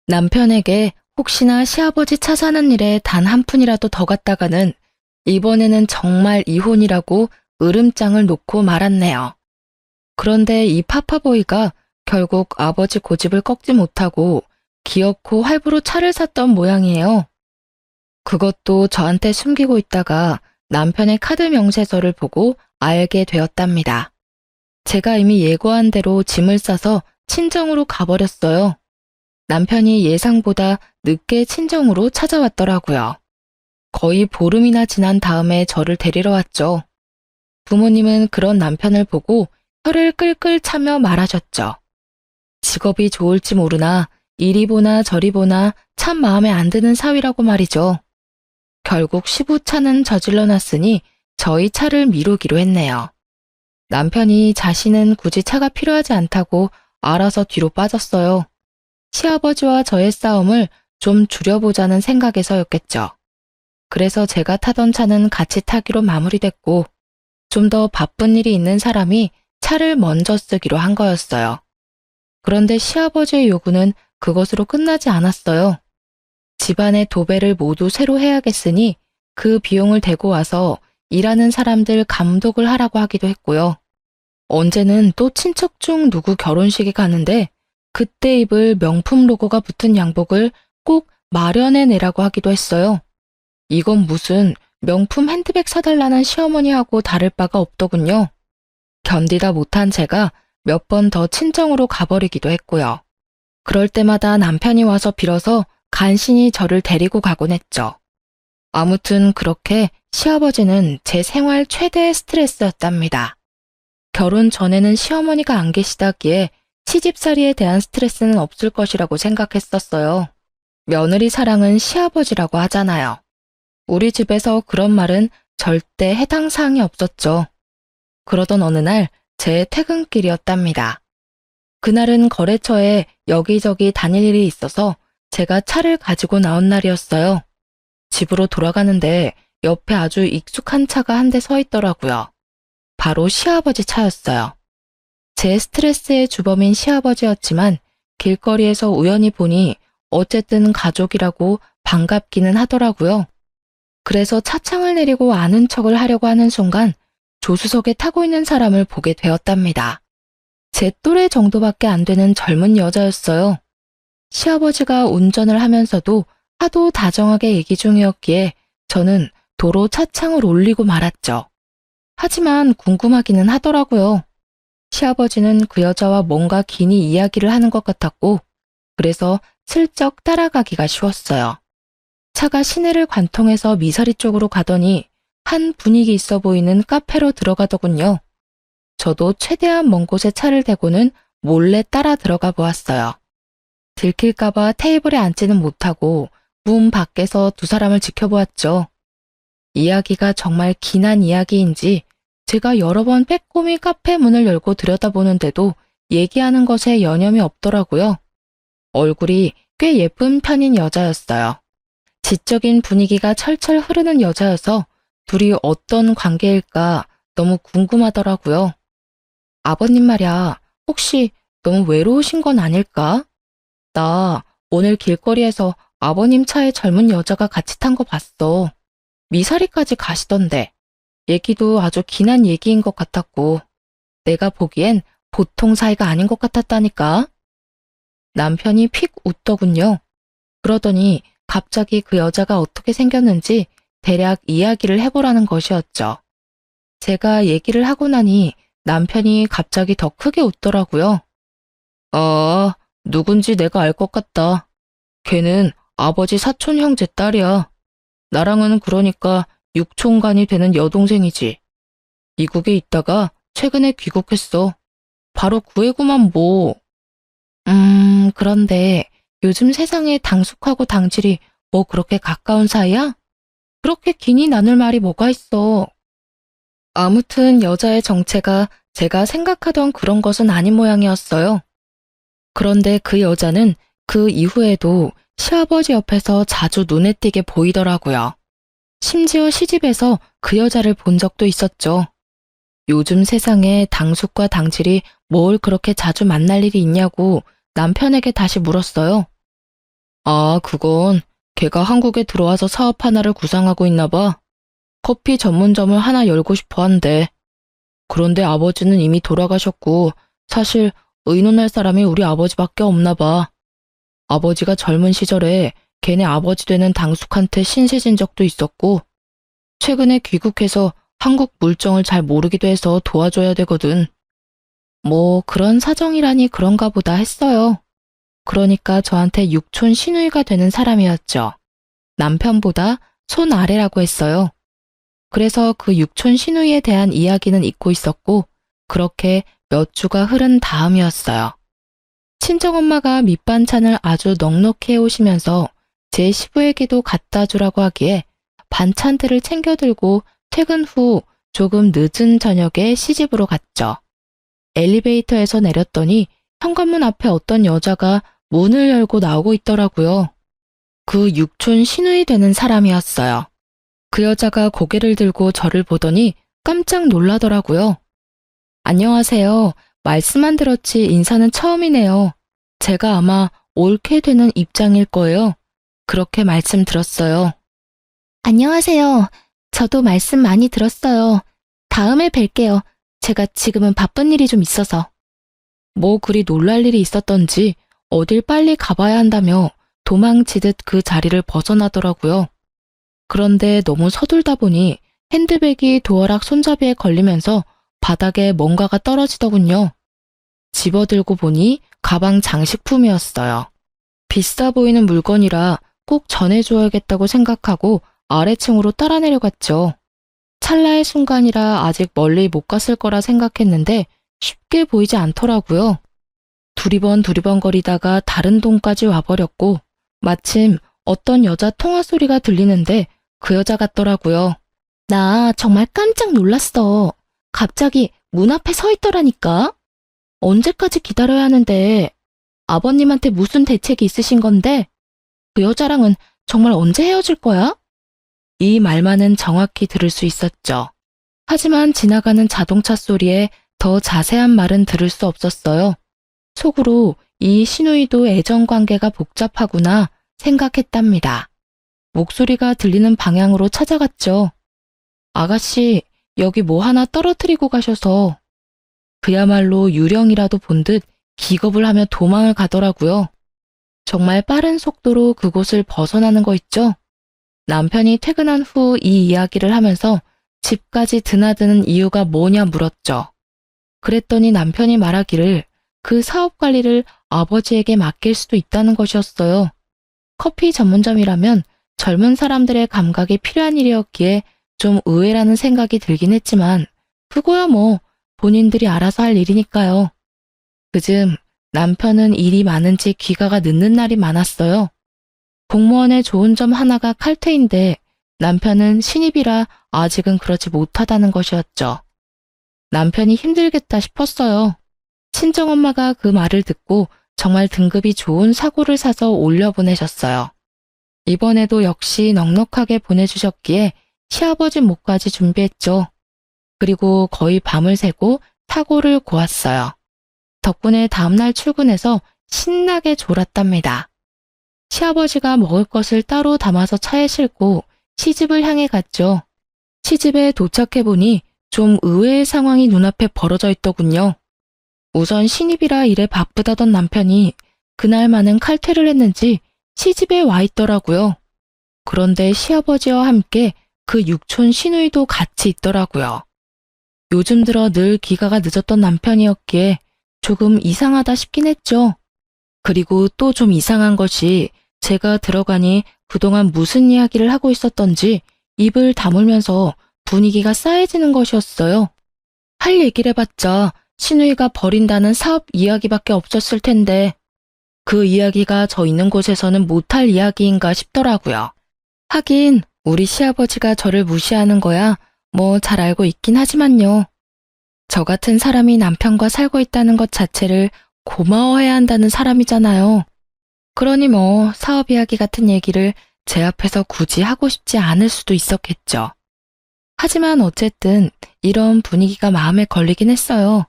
남편에게 혹시나 시아버지 차 사는 일에 단 한 푼이라도 더 갖다가는 이번에는 정말 이혼이라고 으름장을 놓고 말았네요. 그런데 이 파파보이가 결국 아버지 고집을 꺾지 못하고 기어코 할부로 차를 샀던 모양이에요. 그것도 저한테 숨기고 있다가 남편의 카드 명세서를 보고 알게 되었답니다. 제가 이미 예고한 대로 짐을 싸서 친정으로 가버렸어요. 남편이 예상보다 늦게 친정으로 찾아왔더라고요. 거의 보름이나 지난 다음에 저를 데리러 왔죠. 부모님은 그런 남편을 보고 혀를 끌끌 차며 말하셨죠. 직업이 좋을지 모르나 이리 보나 저리 보나 참 마음에 안 드는 사위라고 말이죠. 결국 시부차는 저질러 놨으니 저희 차를 미루기로 했네요. 남편이 자신은 굳이 차가 필요하지 않다고 알아서 뒤로 빠졌어요. 시아버지와 저의 싸움을 좀 줄여보자는 생각에서였겠죠. 그래서 제가 타던 차는 같이 타기로 마무리됐고 좀 더 바쁜 일이 있는 사람이 차를 먼저 쓰기로 한 거였어요. 그런데 시아버지의 요구는 그것으로 끝나지 않았어요. 집안의 도배를 모두 새로 해야겠으니 그 비용을 대고 와서 일하는 사람들 감독을 하라고 하기도 했고요. 언제는 또 친척 중 누구 결혼식에 가는데 그때 입을 명품 로고가 붙은 양복을 꼭 마련해 내라고 하기도 했어요. 이건 무슨 명품 핸드백 사달라는 시어머니하고 다를 바가 없더군요. 견디다 못한 제가 몇 번 더 친정으로 가버리기도 했고요. 그럴 때마다 남편이 와서 빌어서 간신히 저를 데리고 가곤 했죠. 아무튼 그렇게 시아버지는 제 생활 최대의 스트레스였답니다. 결혼 전에는 시어머니가 안 계시다기에 시집살이에 대한 스트레스는 없을 것이라고 생각했었어요. 며느리 사랑은 시아버지라고 하잖아요. 우리 집에서 그런 말은 절대 해당 사항이 없었죠. 그러던 어느 날 제 퇴근길이었답니다. 그날은 거래처에 여기저기 다닐 일이 있어서 제가 차를 가지고 나온 날이었어요. 집으로 돌아가는데 옆에 아주 익숙한 차가 한 대 서 있더라고요. 바로 시아버지 차였어요. 제 스트레스의 주범인 시아버지였지만 길거리에서 우연히 보니 어쨌든 가족이라고 반갑기는 하더라고요. 그래서 차창을 내리고 아는 척을 하려고 하는 순간 조수석에 타고 있는 사람을 보게 되었답니다. 제 또래 정도밖에 안 되는 젊은 여자였어요. 시아버지가 운전을 하면서도 하도 다정하게 얘기 중이었기에 저는 도로 차창을 올리고 말았죠. 하지만 궁금하기는 하더라고요. 시아버지는 그 여자와 뭔가 긴히 이야기를 하는 것 같았고 그래서 슬쩍 따라가기가 쉬웠어요. 차가 시내를 관통해서 미사리 쪽으로 가더니 한 분위기 있어 보이는 카페로 들어가더군요. 저도 최대한 먼 곳에 차를 대고는 몰래 따라 들어가 보았어요. 들킬까봐 테이블에 앉지는 못하고 문 밖에서 두 사람을 지켜보았죠. 이야기가 정말 긴한 이야기인지 제가 여러 번 빼꼼히 카페 문을 열고 들여다보는데도 얘기하는 것에 여념이 없더라고요. 얼굴이 꽤 예쁜 편인 여자였어요. 지적인 분위기가 철철 흐르는 여자여서 둘이 어떤 관계일까 너무 궁금하더라고요. 아버님 말야, 혹시 너무 외로우신 건 아닐까? 나 오늘 길거리에서 아버님 차에 젊은 여자가 같이 탄 거 봤어. 미사리까지 가시던데. 얘기도 아주 긴한 얘기인 것 같았고 내가 보기엔 보통 사이가 아닌 것 같았다니까. 남편이 픽 웃더군요. 그러더니 갑자기 그 여자가 어떻게 생겼는지 대략 이야기를 해보라는 것이었죠. 제가 얘기를 하고 나니 남편이 갑자기 더 크게 웃더라고요. 아, 누군지 내가 알 것 같다. 걔는 아버지 사촌 형제 딸이야. 나랑은 그러니까 육촌간이 되는 여동생이지. 미국에 있다가 최근에 귀국했어. 바로 구해구만 뭐. 그런데 요즘 세상에 당숙하고 당질이 뭐 그렇게 가까운 사이야? 그렇게 긴히 나눌 말이 뭐가 있어. 아무튼 여자의 정체가 제가 생각하던 그런 것은 아닌 모양이었어요. 그런데 그 여자는 그 이후에도 시아버지 옆에서 자주 눈에 띄게 보이더라고요. 심지어 시집에서 그 여자를 본 적도 있었죠. 요즘 세상에 당숙과 당질이 뭘 그렇게 자주 만날 일이 있냐고 남편에게 다시 물었어요. 아, 그건 걔가 한국에 들어와서 사업 하나를 구상하고 있나 봐. 커피 전문점을 하나 열고 싶어 한대. 그런데 아버지는 이미 돌아가셨고 사실 의논할 사람이 우리 아버지밖에 없나 봐. 아버지가 젊은 시절에 걔네 아버지 되는 당숙한테 신세진 적도 있었고 최근에 귀국해서 한국 물정을 잘 모르기도 해서 도와줘야 되거든. 뭐 그런 사정이라니 그런가 보다 했어요. 그러니까 저한테 육촌 시누이가 되는 사람이었죠. 남편보다 손 아래라고 했어요. 그래서 그 육촌 시누이에 대한 이야기는 잊고 있었고 그렇게 몇 주가 흐른 다음이었어요. 친정엄마가 밑반찬을 아주 넉넉히 해오시면서 제 시부에게도 갖다 주라고 하기에 반찬들을 챙겨 들고 퇴근 후 조금 늦은 저녁에 시집으로 갔죠. 엘리베이터에서 내렸더니 현관문 앞에 어떤 여자가 문을 열고 나오고 있더라고요. 그 육촌 시누이 되는 사람이었어요. 그 여자가 고개를 들고 저를 보더니 깜짝 놀라더라고요. 안녕하세요. 말씀만 들었지 인사는 처음이네요. 제가 아마 옳게 되는 입장일 거예요. 그렇게 말씀 들었어요. 안녕하세요. 저도 말씀 많이 들었어요. 다음에 뵐게요. 제가 지금은 바쁜 일이 좀 있어서. 뭐 그리 놀랄 일이 있었던지 어딜 빨리 가봐야 한다며 도망치듯 그 자리를 벗어나더라고요. 그런데 너무 서둘다 보니 핸드백이 도어락 손잡이에 걸리면서 바닥에 뭔가가 떨어지더군요. 집어들고 보니 가방 장식품이었어요. 비싸 보이는 물건이라 꼭 전해줘야겠다고 생각하고 아래층으로 따라 내려갔죠. 찰나의 순간이라 아직 멀리 못 갔을 거라 생각했는데 쉽게 보이지 않더라고요. 두리번 거리다가 다른 동까지 와버렸고 마침 어떤 여자 통화 소리가 들리는데 그 여자 같더라고요. 나 정말 깜짝 놀랐어. 갑자기 문 앞에 서 있더라니까. 언제까지 기다려야 하는데 아버님한테 무슨 대책이 있으신 건데 그 여자랑은 정말 언제 헤어질 거야? 이 말만은 정확히 들을 수 있었죠. 하지만 지나가는 자동차 소리에 더 자세한 말은 들을 수 없었어요. 속으로 이 시누이도 애정관계가 복잡하구나 생각했답니다. 목소리가 들리는 방향으로 찾아갔죠. 아가씨, 여기 뭐 하나 떨어뜨리고 가셔서. 그야말로 유령이라도 본 듯 기겁을 하며 도망을 가더라고요. 정말 빠른 속도로 그곳을 벗어나는 거 있죠? 남편이 퇴근한 후 이 이야기를 하면서 집까지 드나드는 이유가 뭐냐 물었죠. 그랬더니 남편이 말하기를 그 사업 관리를 아버지에게 맡길 수도 있다는 것이었어요. 커피 전문점이라면 젊은 사람들의 감각이 필요한 일이었기에 좀 의외라는 생각이 들긴 했지만 그거야 뭐 본인들이 알아서 할 일이니까요. 그즘 남편은 일이 많은지 귀가가 늦는 날이 많았어요. 공무원의 좋은 점 하나가 칼퇴인데 남편은 신입이라 아직은 그러지 못하다는 것이었죠. 남편이 힘들겠다 싶었어요. 친정엄마가 그 말을 듣고 정말 등급이 좋은 사고를 사서 올려보내셨어요. 이번에도 역시 넉넉하게 보내주셨기에 시아버지 몫까지 준비했죠. 그리고 거의 밤을 새고 사고를 고았어요. 덕분에 다음날 출근해서 신나게 졸았답니다. 시아버지가 먹을 것을 따로 담아서 차에 싣고 시집을 향해 갔죠. 시집에 도착해보니 좀 의외의 상황이 눈앞에 벌어져 있더군요. 우선 신입이라 일에 바쁘다던 남편이 그날만은 칼퇴를 했는지 시집에 와 있더라고요. 그런데 시아버지와 함께 그 육촌 시누이도 같이 있더라고요. 요즘 들어 늘 귀가가 늦었던 남편이었기에 조금 이상하다 싶긴 했죠. 그리고 또 좀 이상한 것이 제가 들어가니 그동안 무슨 이야기를 하고 있었던지 입을 다물면서 분위기가 싸해지는 것이었어요. 할 얘기를 해봤자 시누이가 버린다는 사업 이야기밖에 없었을 텐데 그 이야기가 저 있는 곳에서는 못할 이야기인가 싶더라고요. 하긴 우리 시아버지가 저를 무시하는 거야 뭐 잘 알고 있긴 하지만요. 저 같은 사람이 남편과 살고 있다는 것 자체를 고마워해야 한다는 사람이잖아요. 그러니 뭐 사업 이야기 같은 얘기를 제 앞에서 굳이 하고 싶지 않을 수도 있었겠죠. 하지만 어쨌든 이런 분위기가 마음에 걸리긴 했어요.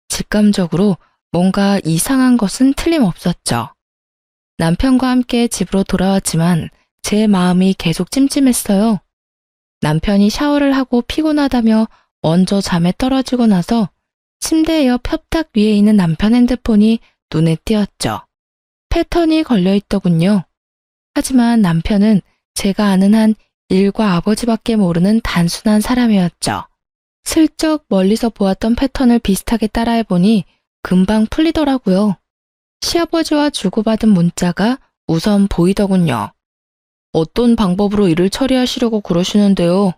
직감적으로 뭔가 이상한 것은 틀림없었죠. 남편과 함께 집으로 돌아왔지만 제 마음이 계속 찜찜했어요. 남편이 샤워를 하고 피곤하다며 먼저 잠에 떨어지고 나서 침대 옆 협탁 위에 있는 남편 핸드폰이 눈에 띄었죠. 패턴이 걸려있더군요. 하지만 남편은 제가 아는 한 일과 아버지밖에 모르는 단순한 사람이었죠. 슬쩍 멀리서 보았던 패턴을 비슷하게 따라해보니 금방 풀리더라고요. 시아버지와 주고받은 문자가 우선 보이더군요. 어떤 방법으로 일을 처리하시려고 그러시는데요.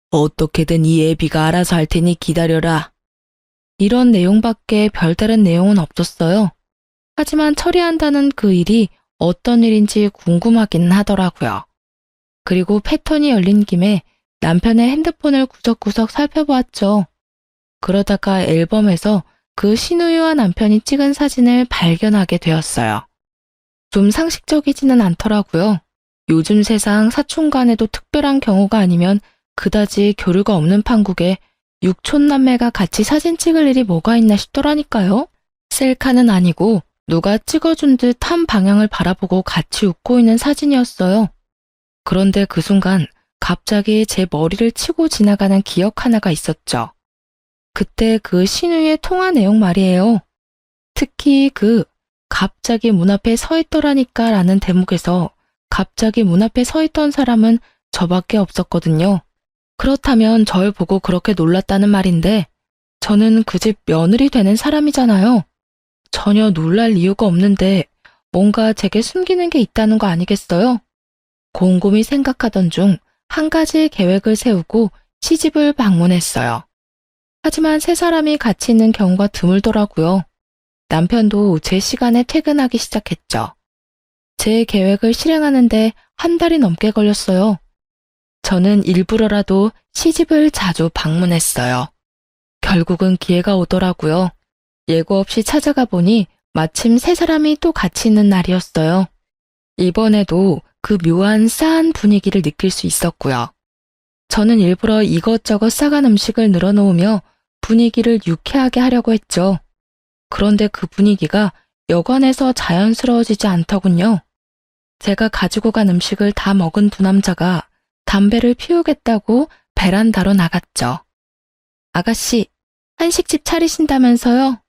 어떻게든 이 애비가 알아서 할 테니 기다려라. 이런 내용밖에 별다른 내용은 없었어요. 하지만 처리한다는 그 일이 어떤 일인지 궁금하긴 하더라고요. 그리고 패턴이 열린 김에 남편의 핸드폰을 구석구석 살펴보았죠. 그러다가 앨범에서 그 신우이와 남편이 찍은 사진을 발견하게 되었어요. 좀 상식적이지는 않더라고요. 요즘 세상 사촌 간에도 특별한 경우가 아니면 그다지 교류가 없는 판국에 육촌남매가 같이 사진 찍을 일이 뭐가 있나 싶더라니까요. 셀카는 아니고 누가 찍어준 듯 한 방향을 바라보고 같이 웃고 있는 사진이었어요. 그런데 그 순간 갑자기 제 머리를 치고 지나가는 기억 하나가 있었죠. 그때 그 신우의 통화 내용 말이에요. 특히 그 갑자기 문 앞에 서 있더라니까 라는 대목에서 갑자기 문 앞에 서 있던 사람은 저밖에 없었거든요. 그렇다면 절 보고 그렇게 놀랐다는 말인데 저는 그 집 며느리 되는 사람이잖아요. 전혀 놀랄 이유가 없는데 뭔가 제게 숨기는 게 있다는 거 아니겠어요? 곰곰이 생각하던 중 한 가지 계획을 세우고 시집을 방문했어요. 하지만 세 사람이 같이 있는 경우가 드물더라고요. 남편도 제 시간에 퇴근하기 시작했죠. 제 계획을 실행하는데 한 달이 넘게 걸렸어요. 저는 일부러라도 시집을 자주 방문했어요. 결국은 기회가 오더라고요. 예고 없이 찾아가 보니 마침 세 사람이 또 같이 있는 날이었어요. 이번에도 그 묘한 싸한 분위기를 느낄 수 있었고요. 저는 일부러 이것저것 싸간 음식을 늘어놓으며 분위기를 유쾌하게 하려고 했죠. 그런데 그 분위기가 여관에서 자연스러워지지 않더군요. 제가 가지고 간 음식을 다 먹은 두 남자가 담배를 피우겠다고 베란다로 나갔죠. 아가씨, 한식집 차리신다면서요?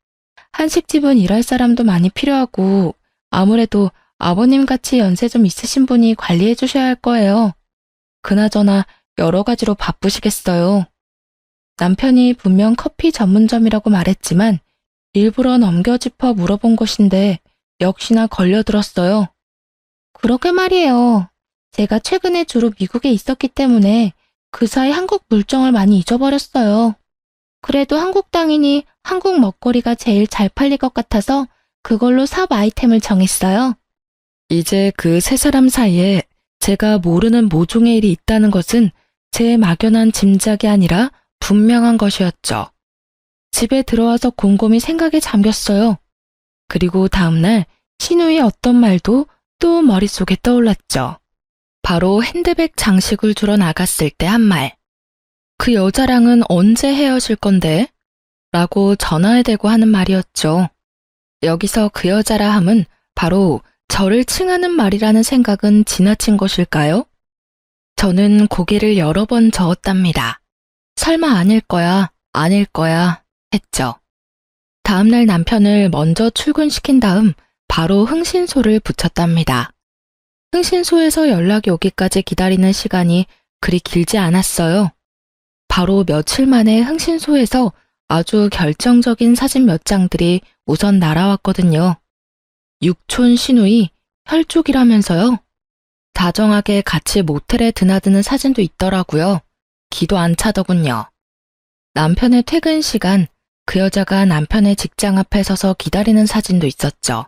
한식집은 일할 사람도 많이 필요하고 아무래도 아버님같이 연세 좀 있으신 분이 관리해 주셔야 할 거예요. 그나저나 여러 가지로 바쁘시겠어요. 남편이 분명 커피 전문점이라고 말했지만 일부러 넘겨짚어 물어본 것인데 역시나 걸려들었어요. 그러게 말이에요. 제가 최근에 주로 미국에 있었기 때문에 그 사이 한국 물정을 많이 잊어버렸어요. 그래도 한국 땅이니 한국 먹거리가 제일 잘 팔릴 것 같아서 그걸로 사업 아이템을 정했어요. 이제 그 세 사람 사이에 제가 모르는 모종의 일이 있다는 것은 제 막연한 짐작이 아니라 분명한 것이었죠. 집에 들어와서 곰곰이 생각에 잠겼어요. 그리고 다음날 신우의 어떤 말도 또 머릿속에 떠올랐죠. 바로 핸드백 장식을 주러 나갔을 때 한 말. 그 여자랑은 언제 헤어질 건데? 라고 전화에 대고 하는 말이었죠. 여기서 그 여자라 함은 바로 저를 칭하는 말이라는 생각은 지나친 것일까요? 저는 고개를 여러 번 저었답니다. 설마 아닐 거야, 아닐 거야 했죠. 다음날 남편을 먼저 출근시킨 다음 바로 흥신소를 붙였답니다. 흥신소에서 연락이 오기까지 기다리는 시간이 그리 길지 않았어요. 바로 며칠 만에 흥신소에서 아주 결정적인 사진 몇 장들이 우선 날아왔거든요. 육촌 시누이 혈족이라면서요. 다정하게 같이 모텔에 드나드는 사진도 있더라고요. 기도 안 차더군요. 남편의 퇴근 시간, 그 여자가 남편의 직장 앞에 서서 기다리는 사진도 있었죠.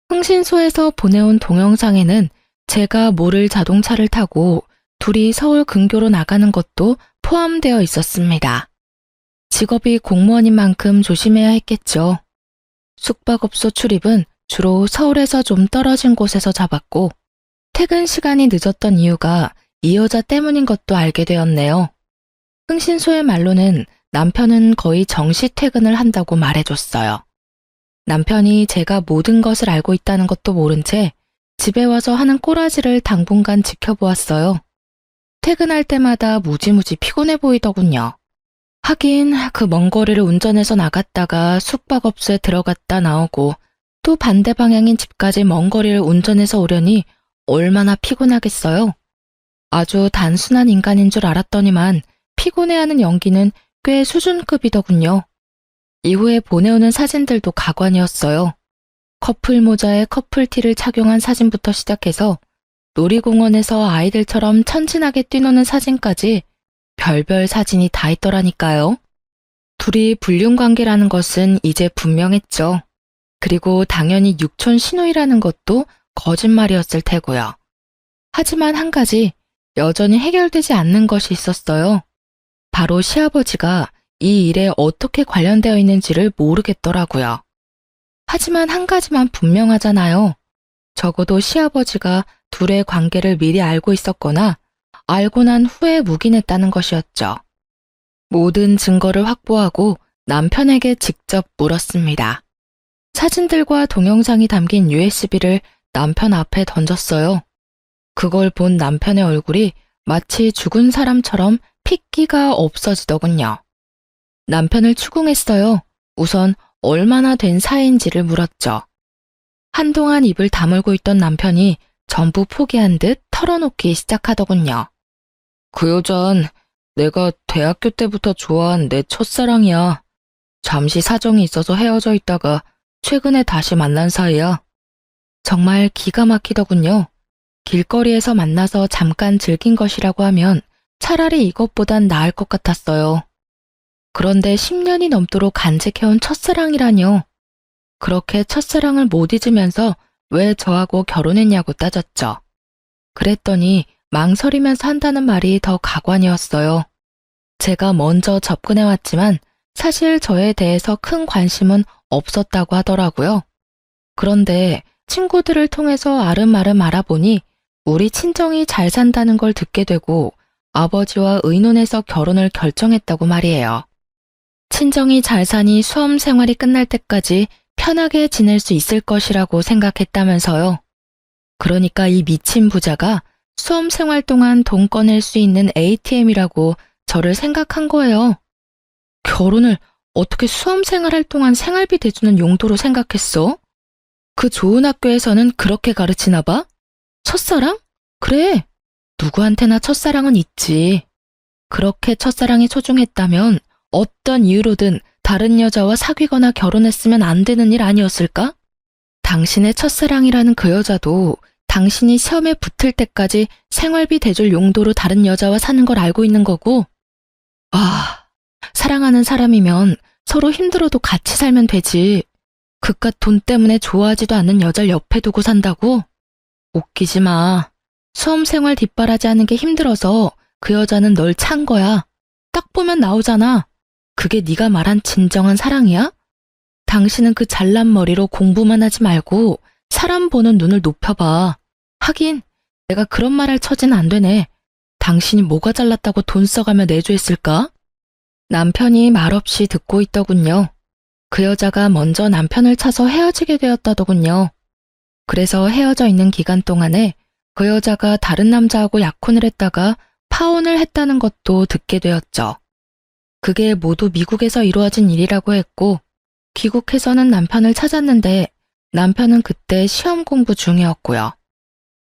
흥신소에서 보내온 동영상에는 제가 모를 자동차를 타고 둘이 서울 근교로 나가는 것도 포함되어 있었습니다. 직업이 공무원인 만큼 조심해야 했겠죠. 숙박업소 출입은 주로 서울에서 좀 떨어진 곳에서 잡았고 퇴근 시간이 늦었던 이유가 이 여자 때문인 것도 알게 되었네요. 흥신소의 말로는 남편은 거의 정시 퇴근을 한다고 말해줬어요. 남편이 제가 모든 것을 알고 있다는 것도 모른 채 집에 와서 하는 꼬라지를 당분간 지켜보았어요. 퇴근할 때마다 무지무지 피곤해 보이더군요. 하긴 그 먼 거리를 운전해서 나갔다가 숙박업소에 들어갔다 나오고 또 반대 방향인 집까지 먼 거리를 운전해서 오려니 얼마나 피곤하겠어요. 아주 단순한 인간인 줄 알았더니만 피곤해하는 연기는 꽤 수준급이더군요. 이후에 보내오는 사진들도 가관이었어요. 커플 모자에 커플티를 착용한 사진부터 시작해서 놀이공원에서 아이들처럼 천진하게 뛰노는 사진까지 별별 사진이 다 있더라니까요. 둘이 불륜관계라는 것은 이제 분명했죠. 그리고 당연히 육촌 시누이라는 것도 거짓말이었을 테고요. 하지만 한 가지 여전히 해결되지 않는 것이 있었어요. 바로 시아버지가 이 일에 어떻게 관련되어 있는지를 모르겠더라고요. 하지만 한 가지만 분명하잖아요. 적어도 시아버지가 둘의 관계를 미리 알고 있었거나 알고 난 후에 묵인했다는 것이었죠. 모든 증거를 확보하고 남편에게 직접 물었습니다. 사진들과 동영상이 담긴 USB를 남편 앞에 던졌어요. 그걸 본 남편의 얼굴이 마치 죽은 사람처럼 핏기가 없어지더군요. 남편을 추궁했어요. 우선 얼마나 된 사이인지를 물었죠. 한동안 입을 다물고 있던 남편이 전부 포기한 듯 털어놓기 시작하더군요. 그 여잔 내가 대학교 때부터 좋아한 내 첫사랑이야. 잠시 사정이 있어서 헤어져 있다가 최근에 다시 만난 사이야. 정말 기가 막히더군요. 길거리에서 만나서 잠깐 즐긴 것이라고 하면 차라리 이것보단 나을 것 같았어요. 그런데 10년이 넘도록 간직해온 첫사랑이라뇨. 그렇게 첫사랑을 못 잊으면서 왜 저하고 결혼했냐고 따졌죠. 그랬더니 망설이면서 한다는 말이 더 가관이었어요. 제가 먼저 접근해왔지만 사실 저에 대해서 큰 관심은 없었다고 하더라고요. 그런데 친구들을 통해서 아름아름 알아보니 우리 친정이 잘 산다는 걸 듣게 되고 아버지와 의논해서 결혼을 결정했다고 말이에요. 친정이 잘 사니 수험 생활이 끝날 때까지 편하게 지낼 수 있을 것이라고 생각했다면서요. 그러니까 이 미친 부자가 수험 생활 동안 돈 꺼낼 수 있는 ATM이라고 저를 생각한 거예요. 결혼을 어떻게 수험 생활할 동안 생활비 대주는 용도로 생각했어? 그 좋은 학교에서는 그렇게 가르치나 봐? 첫사랑? 그래. 누구한테나 첫사랑은 있지. 그렇게 첫사랑이 소중했다면 어떤 이유로든 다른 여자와 사귀거나 결혼했으면 안 되는 일 아니었을까? 당신의 첫사랑이라는 그 여자도 당신이 시험에 붙을 때까지 생활비 대줄 용도로 다른 여자와 사는 걸 알고 있는 거고. 아, 사랑하는 사람이면 서로 힘들어도 같이 살면 되지. 그깟 돈 때문에 좋아하지도 않는 여자를 옆에 두고 산다고? 웃기지 마. 수험 생활 뒷바라지 하는 게 힘들어서 그 여자는 널 찬 거야. 딱 보면 나오잖아. 그게 네가 말한 진정한 사랑이야? 당신은 그 잘난 머리로 공부만 하지 말고 사람 보는 눈을 높여봐. 하긴 내가 그런 말 할 처지는 안 되네. 당신이 뭐가 잘났다고 돈 써가며 내조했을까? 남편이 말없이 듣고 있더군요. 그 여자가 먼저 남편을 차서 헤어지게 되었다더군요. 그래서 헤어져 있는 기간 동안에 그 여자가 다른 남자하고 약혼을 했다가 파혼을 했다는 것도 듣게 되었죠. 그게 모두 미국에서 이루어진 일이라고 했고, 귀국해서는 남편을 찾았는데 남편은 그때 시험 공부 중이었고요.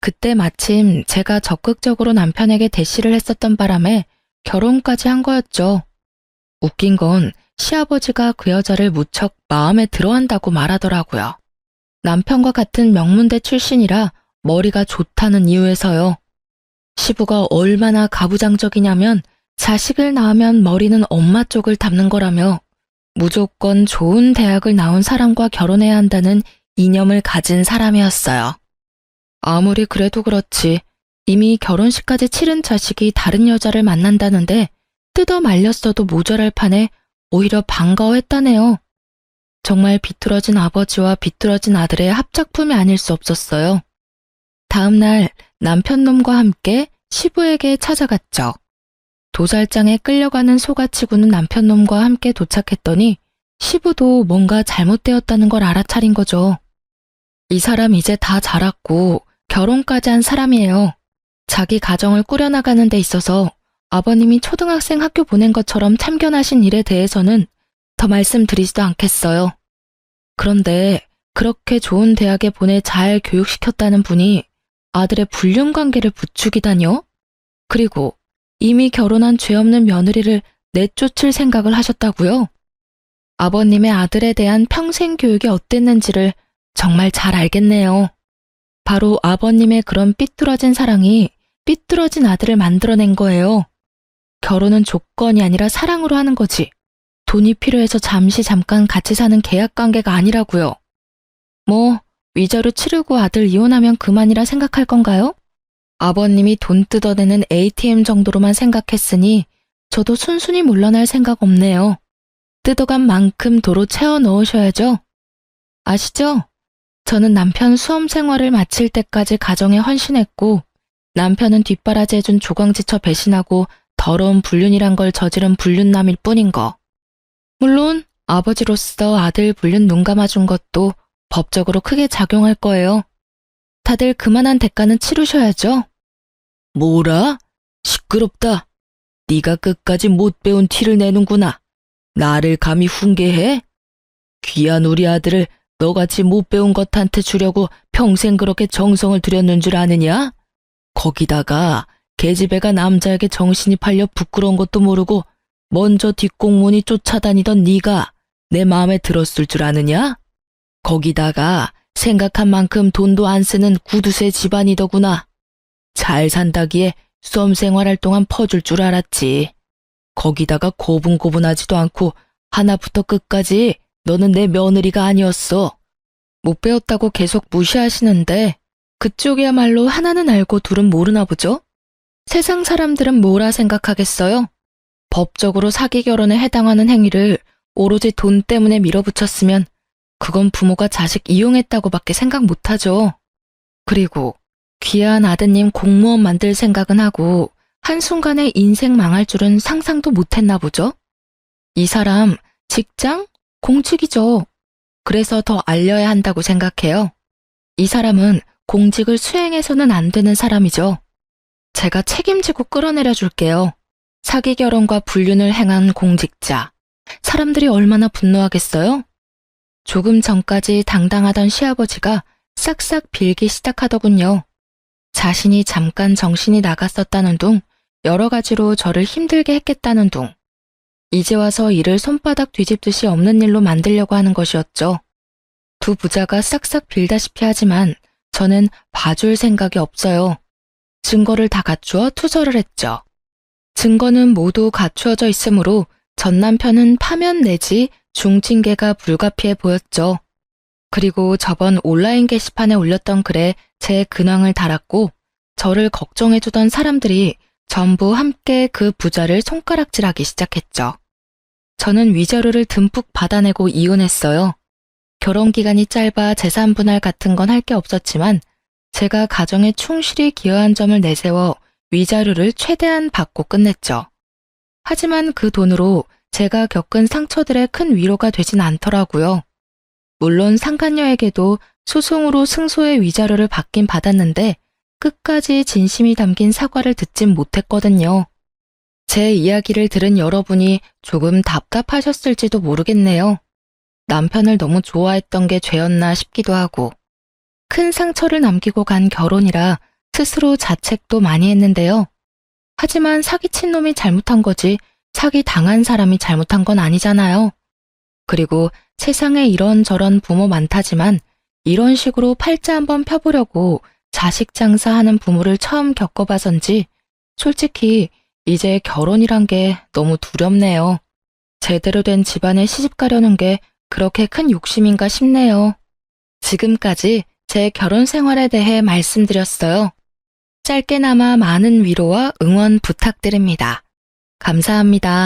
그때 마침 제가 적극적으로 남편에게 대시를 했었던 바람에 결혼까지 한 거였죠. 웃긴 건 시아버지가 그 여자를 무척 마음에 들어한다고 말하더라고요. 남편과 같은 명문대 출신이라 머리가 좋다는 이유에서요. 시부가 얼마나 가부장적이냐면 자식을 낳으면 머리는 엄마 쪽을 닮는 거라며 무조건 좋은 대학을 나온 사람과 결혼해야 한다는 이념을 가진 사람이었어요. 아무리 그래도 그렇지 이미 결혼식까지 치른 자식이 다른 여자를 만난다는데 뜯어 말렸어도 모자랄 판에 오히려 반가워했다네요. 정말 비뚤어진 아버지와 비뚤어진 아들의 합작품이 아닐 수 없었어요. 다음 날 남편놈과 함께 시부에게 찾아갔죠. 도살장에 끌려가는 소같이 구는 남편놈과 함께 도착했더니 시부도 뭔가 잘못되었다는 걸 알아차린 거죠. 이 사람 이제 다 자랐고 결혼까지 한 사람이에요. 자기 가정을 꾸려나가는 데 있어서 아버님이 초등학생 학교 보낸 것처럼 참견하신 일에 대해서는 더 말씀드리지도 않겠어요. 그런데 그렇게 좋은 대학에 보내 잘 교육시켰다는 분이 아들의 불륜관계를 부추기다뇨? 그리고 이미 결혼한 죄 없는 며느리를 내쫓을 생각을 하셨다고요? 아버님의 아들에 대한 평생 교육이 어땠는지를 정말 잘 알겠네요. 바로 아버님의 그런 삐뚤어진 사랑이 삐뚤어진 아들을 만들어낸 거예요. 결혼은 조건이 아니라 사랑으로 하는 거지. 돈이 필요해서 잠깐 같이 사는 계약관계가 아니라고요. 뭐, 위자료 치르고 아들 이혼하면 그만이라 생각할 건가요? 아버님이 돈 뜯어내는 ATM 정도로만 생각했으니 저도 순순히 물러날 생각 없네요. 뜯어간 만큼 도로 채워 넣으셔야죠. 아시죠? 저는 남편 수험 생활을 마칠 때까지 가정에 헌신했고 남편은 뒷바라지해준 조광지처 배신하고 더러운 불륜이란 걸 저지른 불륜남일 뿐인 거. 물론 아버지로서 아들 불륜 눈 감아준 것도 법적으로 크게 작용할 거예요. 다들 그만한 대가는 치르셔야죠. 뭐라? 시끄럽다. 네가 끝까지 못 배운 티를 내는구나. 나를 감히 훈계해? 귀한 우리 아들을 너같이 못 배운 것한테 주려고 평생 그렇게 정성을 들였는 줄 아느냐? 거기다가 계집애가 남자에게 정신이 팔려 부끄러운 것도 모르고 먼저 뒷공문이 쫓아다니던 네가 내 마음에 들었을 줄 아느냐? 거기다가 생각한 만큼 돈도 안 쓰는 구두쇠 집안이더구나. 잘 산다기에 수험 생활할 동안 퍼줄 줄 알았지. 거기다가 고분고분하지도 않고 하나부터 끝까지 너는 내 며느리가 아니었어. 못 배웠다고 계속 무시하시는데 그쪽이야말로 하나는 알고 둘은 모르나 보죠? 세상 사람들은 뭐라 생각하겠어요? 법적으로 사기 결혼에 해당하는 행위를 오로지 돈 때문에 밀어붙였으면 그건 부모가 자식 이용했다고밖에 생각 못하죠. 그리고 귀한 아드님 공무원 만들 생각은 하고 한순간에 인생 망할 줄은 상상도 못했나 보죠? 이 사람 직장? 공직이죠. 그래서 더 알려야 한다고 생각해요. 이 사람은 공직을 수행해서는 안 되는 사람이죠. 제가 책임지고 끌어내려 줄게요. 사기 결혼과 불륜을 행한 공직자. 사람들이 얼마나 분노하겠어요? 조금 전까지 당당하던 시아버지가 싹싹 빌기 시작하더군요. 자신이 잠깐 정신이 나갔었다는 둥, 여러 가지로 저를 힘들게 했겠다는 둥. 이제 와서 일을 손바닥 뒤집듯이 없는 일로 만들려고 하는 것이었죠. 두 부자가 싹싹 빌다시피 하지만 저는 봐줄 생각이 없어요. 증거를 다 갖추어 투서를 했죠. 증거는 모두 갖추어져 있으므로 전 남편은 파면 내지 중징계가 불가피해 보였죠. 그리고 저번 온라인 게시판에 올렸던 글에 제 근황을 달았고 저를 걱정해주던 사람들이 전부 함께 그 부자를 손가락질하기 시작했죠. 저는 위자료를 듬뿍 받아내고 이혼했어요. 결혼기간이 짧아 재산 분할 같은 건 할 게 없었지만 제가 가정에 충실히 기여한 점을 내세워 위자료를 최대한 받고 끝냈죠. 하지만 그 돈으로 제가 겪은 상처들의 큰 위로가 되진 않더라고요. 물론 상간녀에게도 소송으로 승소의 위자료를 받긴 받았는데 끝까지 진심이 담긴 사과를 듣진 못했거든요. 제 이야기를 들은 여러분이 조금 답답하셨을지도 모르겠네요. 남편을 너무 좋아했던 게 죄였나 싶기도 하고 큰 상처를 남기고 간 결혼이라 스스로 자책도 많이 했는데요. 하지만 사기친 놈이 잘못한 거지 사기 당한 사람이 잘못한 건 아니잖아요. 그리고 세상에 이런저런 부모 많다지만 이런 식으로 팔자 한번 펴보려고 자식 장사하는 부모를 처음 겪어봐서인지 솔직히 이제 결혼이란 게 너무 두렵네요. 제대로 된 집안에 시집 가려는 게 그렇게 큰 욕심인가 싶네요. 지금까지 제 결혼 생활에 대해 말씀드렸어요. 짧게나마 많은 위로와 응원 부탁드립니다. 감사합니다.